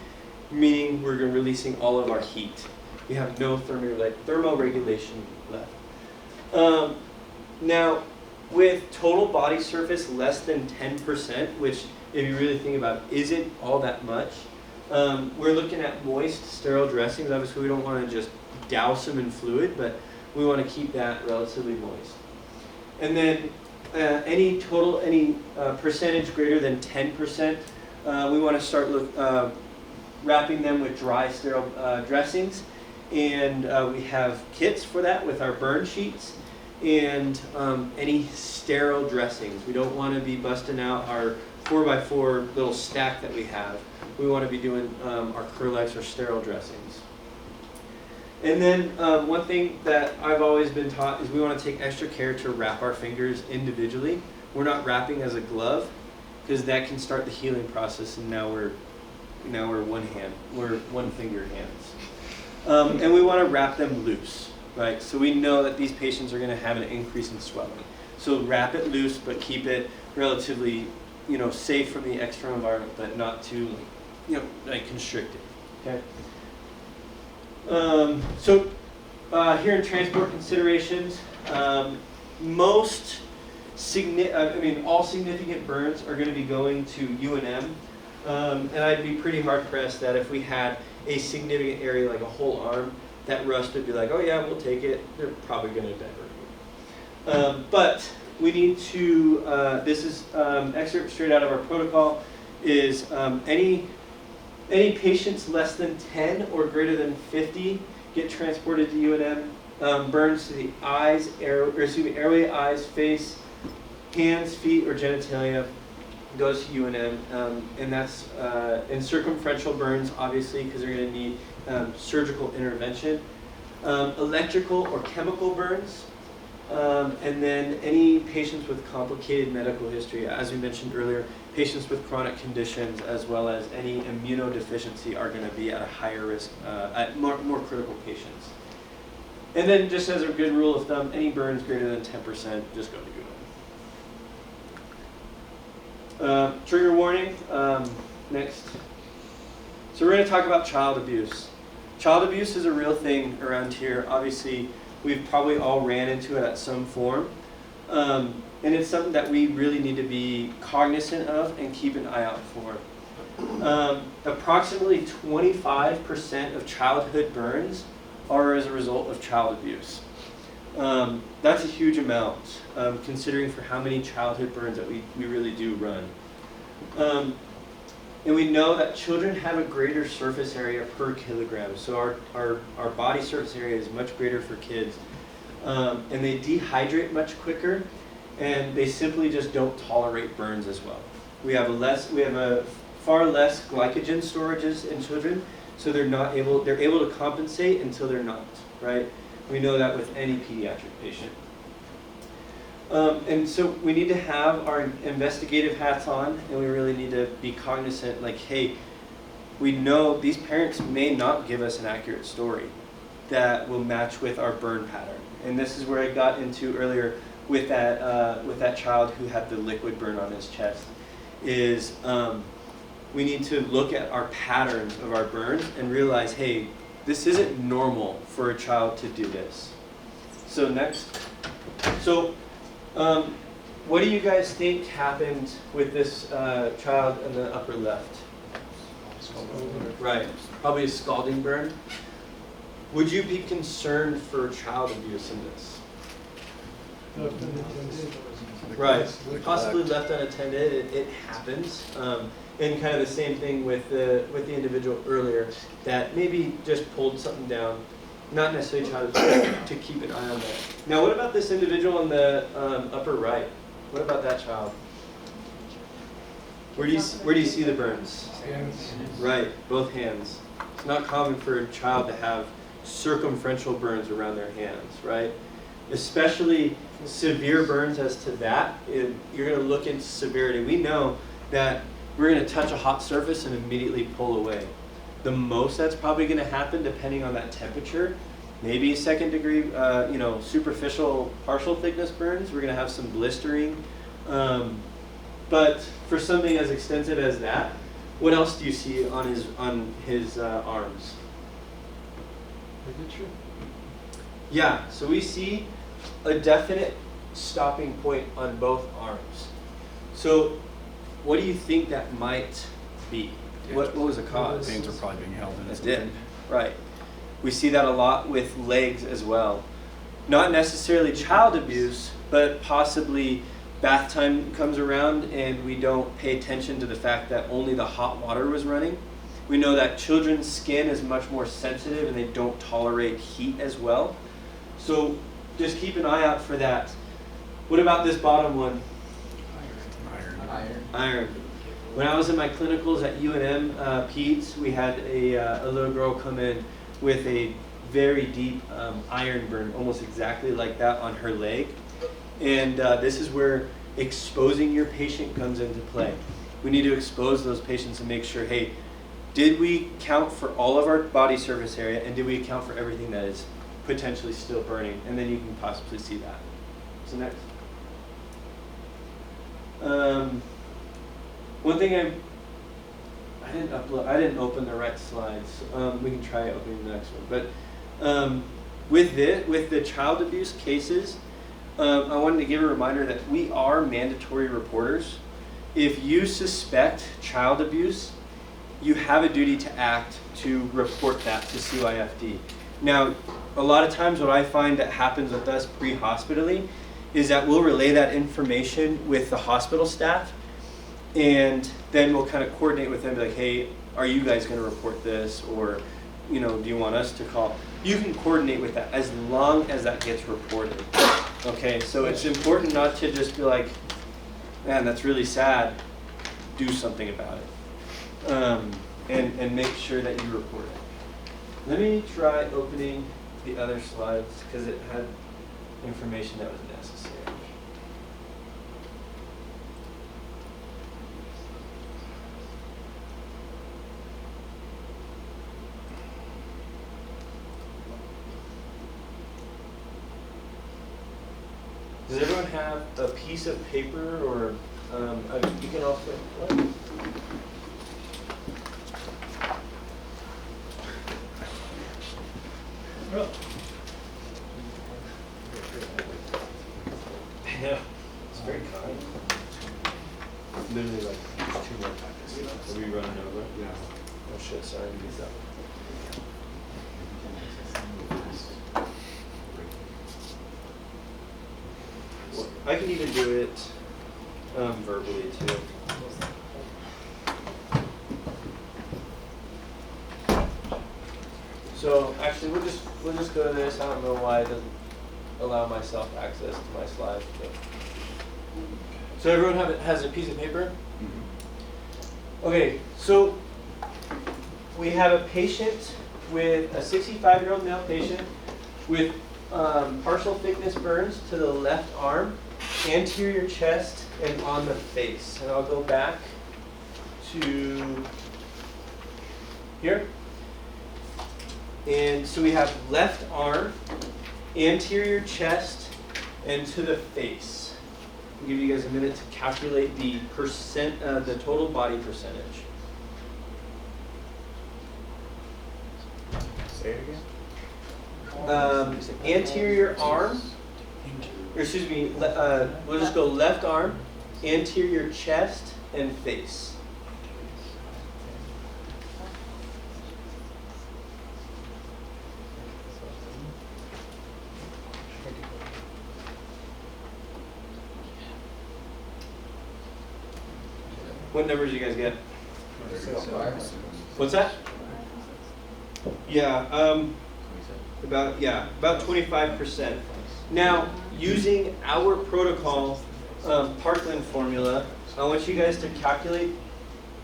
meaning we're releasing all of our heat. We have no thermoregulation left. Now, with total body surface less than 10%, which if you really think about it, isn't all that much, we're looking at moist, sterile dressings. Obviously, we don't want to just douse them in fluid, but we want to keep that relatively moist. And then any percentage greater than 10%, we want to start wrapping them with dry, sterile dressings. And we have kits for that with our burn sheets and any sterile dressings. We don't want to be busting out our 4x4 little stack that we have. We want to be doing our Kerlix or sterile dressings. And then one thing that I've always been taught is we want to take extra care to wrap our fingers individually. We're not wrapping as a glove because that can start the healing process, and now we're one finger hands. And we want to wrap them loose, right? So we know that these patients are going to have an increase in swelling. So wrap it loose, but keep it relatively, safe from the external environment, but not too, constricted. Okay. So here in transport considerations, all significant burns are going to be going to UNM, and I'd be pretty hard pressed that if we had a significant area like a whole arm, that Rust would be like, oh yeah, we'll take it. They're probably going to divert. But we need to, this is excerpt straight out of our protocol, is any patients less than 10 or greater than 50 get transported to UNM. Burns to the eyes, airway, eyes, face, hands, feet, or genitalia goes to UNM, and that's in circumferential burns, obviously, because they're going to need surgical intervention. Electrical or chemical burns, and then any patients with complicated medical history, as we mentioned earlier, patients with chronic conditions as well as any immunodeficiency are going to be at a higher risk, at more critical patients. And then just as a good rule of thumb, any burns greater than 10%, just go to Google. Trigger warning, next. So we're going to talk about child abuse. Child abuse is a real thing around here. Obviously, we've probably all ran into it at some form. And it's something that we really need to be cognizant of and keep an eye out for. Approximately 25% of childhood burns are as a result of child abuse. That's a huge amount, considering for how many childhood burns that we really do run. And we know that children have a greater surface area per kilogram. So our body surface area is much greater for kids. And they dehydrate much quicker, and they simply just don't tolerate burns as well. We have a far less glycogen storages in children, so they're able to compensate until they're not, right? We know that with any pediatric patient. And so we need to have our investigative hats on, and we really need to be cognizant, like, hey, we know these parents may not give us an accurate story that will match with our burn pattern. And this is where I got into earlier with that child who had the liquid burn on his chest, is we need to look at our patterns of our burns and realize, hey, this isn't normal for a child to do this. So next. So what do you guys think happened with this child in the upper left? Right, probably a scalding burn. Would you be concerned for child abuse in this? Right, possibly left unattended. It happens, and kind of the same thing with the individual earlier that maybe just pulled something down, not necessarily child abuse, to keep an eye on that. Now, what about this individual in the upper right? What about that child? Where do you see the burns? Hands. Right, both hands. It's not common for a child to have circumferential burns around their hands, right? Especially severe burns as to that, you're going to look into severity. We know that we're going to touch a hot surface and immediately pull away. The most that's probably going to happen, depending on that temperature, maybe second degree, superficial partial thickness burns. We're going to have some blistering. But for something as extensive as that, what else do you see on his arms? Ligature? Yeah, so we see a definite stopping point on both arms. So what do you think that might be? What was the cause? Veins are probably being held in A it. dip, right. We see that a lot with legs as well. Not necessarily child abuse, but possibly bath time comes around and we don't pay attention to the fact that only the hot water was running. We know that children's skin is much more sensitive and they don't tolerate heat as well. So just keep an eye out for that. What about this bottom one? Iron. When I was in my clinicals at UNM Peds, we had a little girl come in with a very deep iron burn, almost exactly like that on her leg. And this is where exposing your patient comes into play. We need to expose those patients and make sure, hey, did we count for all of our body surface area, and did we account for everything that is potentially still burning? And then you can possibly see that. So next. One thing I didn't open the right slides. We can try opening the next one. But with the child abuse cases, I wanted to give a reminder that we are mandatory reporters. If you suspect child abuse, you have a duty to act to report that to CYFD. Now, a lot of times what I find that happens with us pre-hospitally is that we'll relay that information with the hospital staff, and then we'll kind of coordinate with them, like, hey, are you guys going to report this, or do you want us to call? You can coordinate with that as long as that gets reported. Okay, so it's important not to just be like, man, that's really sad. Do something about it, and make sure that you report it. Let me try opening the other slides because it had information that was necessary. have a piece of paper or you can also what? Yeah, it's very kind. Literally like 2 more packets. Are we running over? Yeah. Oh shit, sorry, I used that. I can even do it verbally too. So actually, we'll just go to this. I don't know why it doesn't allow myself access to my slides. But. So everyone has a piece of paper. Okay, so we have a patient with a 65-year-old male patient with partial thickness burns to the left arm, anterior chest, and on the face. And I'll go back to here. And so we have left arm, anterior chest, and to the face. I'll give you guys a minute to calculate the the total body percentage. Say it again. Anterior arm, or excuse me, we'll just go left arm, anterior chest, and face. What numbers do you guys get? What's that? Yeah, about 25%. Now, using our protocol Parkland formula, I want you guys to calculate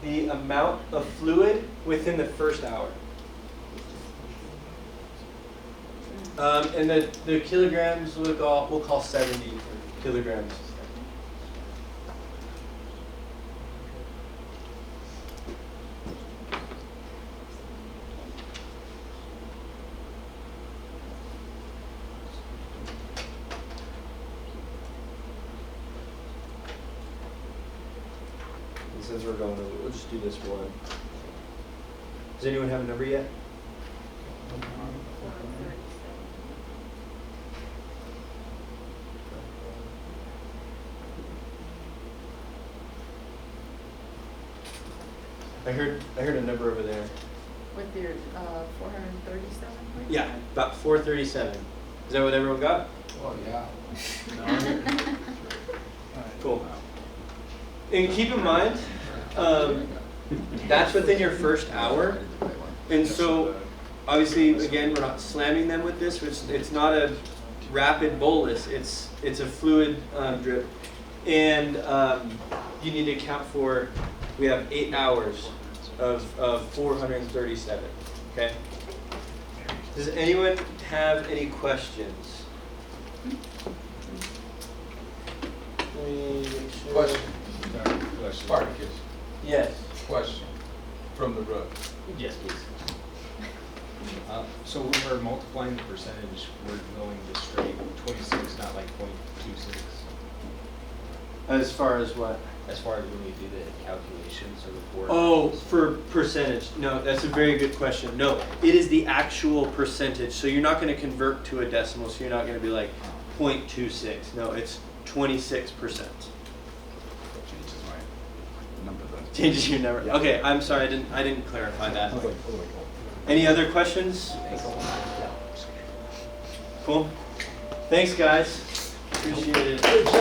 the amount of fluid within the first hour. And the kilograms we'll call 70 kilograms. Since we're going over, we'll just do this one. Does anyone have a number yet? I heard a number over there. With your 437 point? Yeah, about 437. Is that what everyone got? Oh, yeah. Cool. And keep in mind, that's within your first hour. And so, obviously, again, we're not slamming them with this. It's not a rapid bolus. It's a fluid drip. And you need to account for, we have 8 hours of 437, okay? Does anyone have any questions? Let me make sure. Question. Question. Spartacus, Yes. question from the rook. Yes, please. So when we're multiplying the percentage, we're going to straight 26, not like 0.26. As far as what? As far as when we do the calculations or the four. Oh, for percentage. No, that's a very good question. No, it is the actual percentage. So you're not going to convert to a decimal. So you're not going to be like 0.26. No, it's 26%. Changes my number then. Changes your number. Yeah. Okay, I'm sorry. I didn't clarify that. Oh, Any other questions? Cool. Thanks, guys. Appreciate it.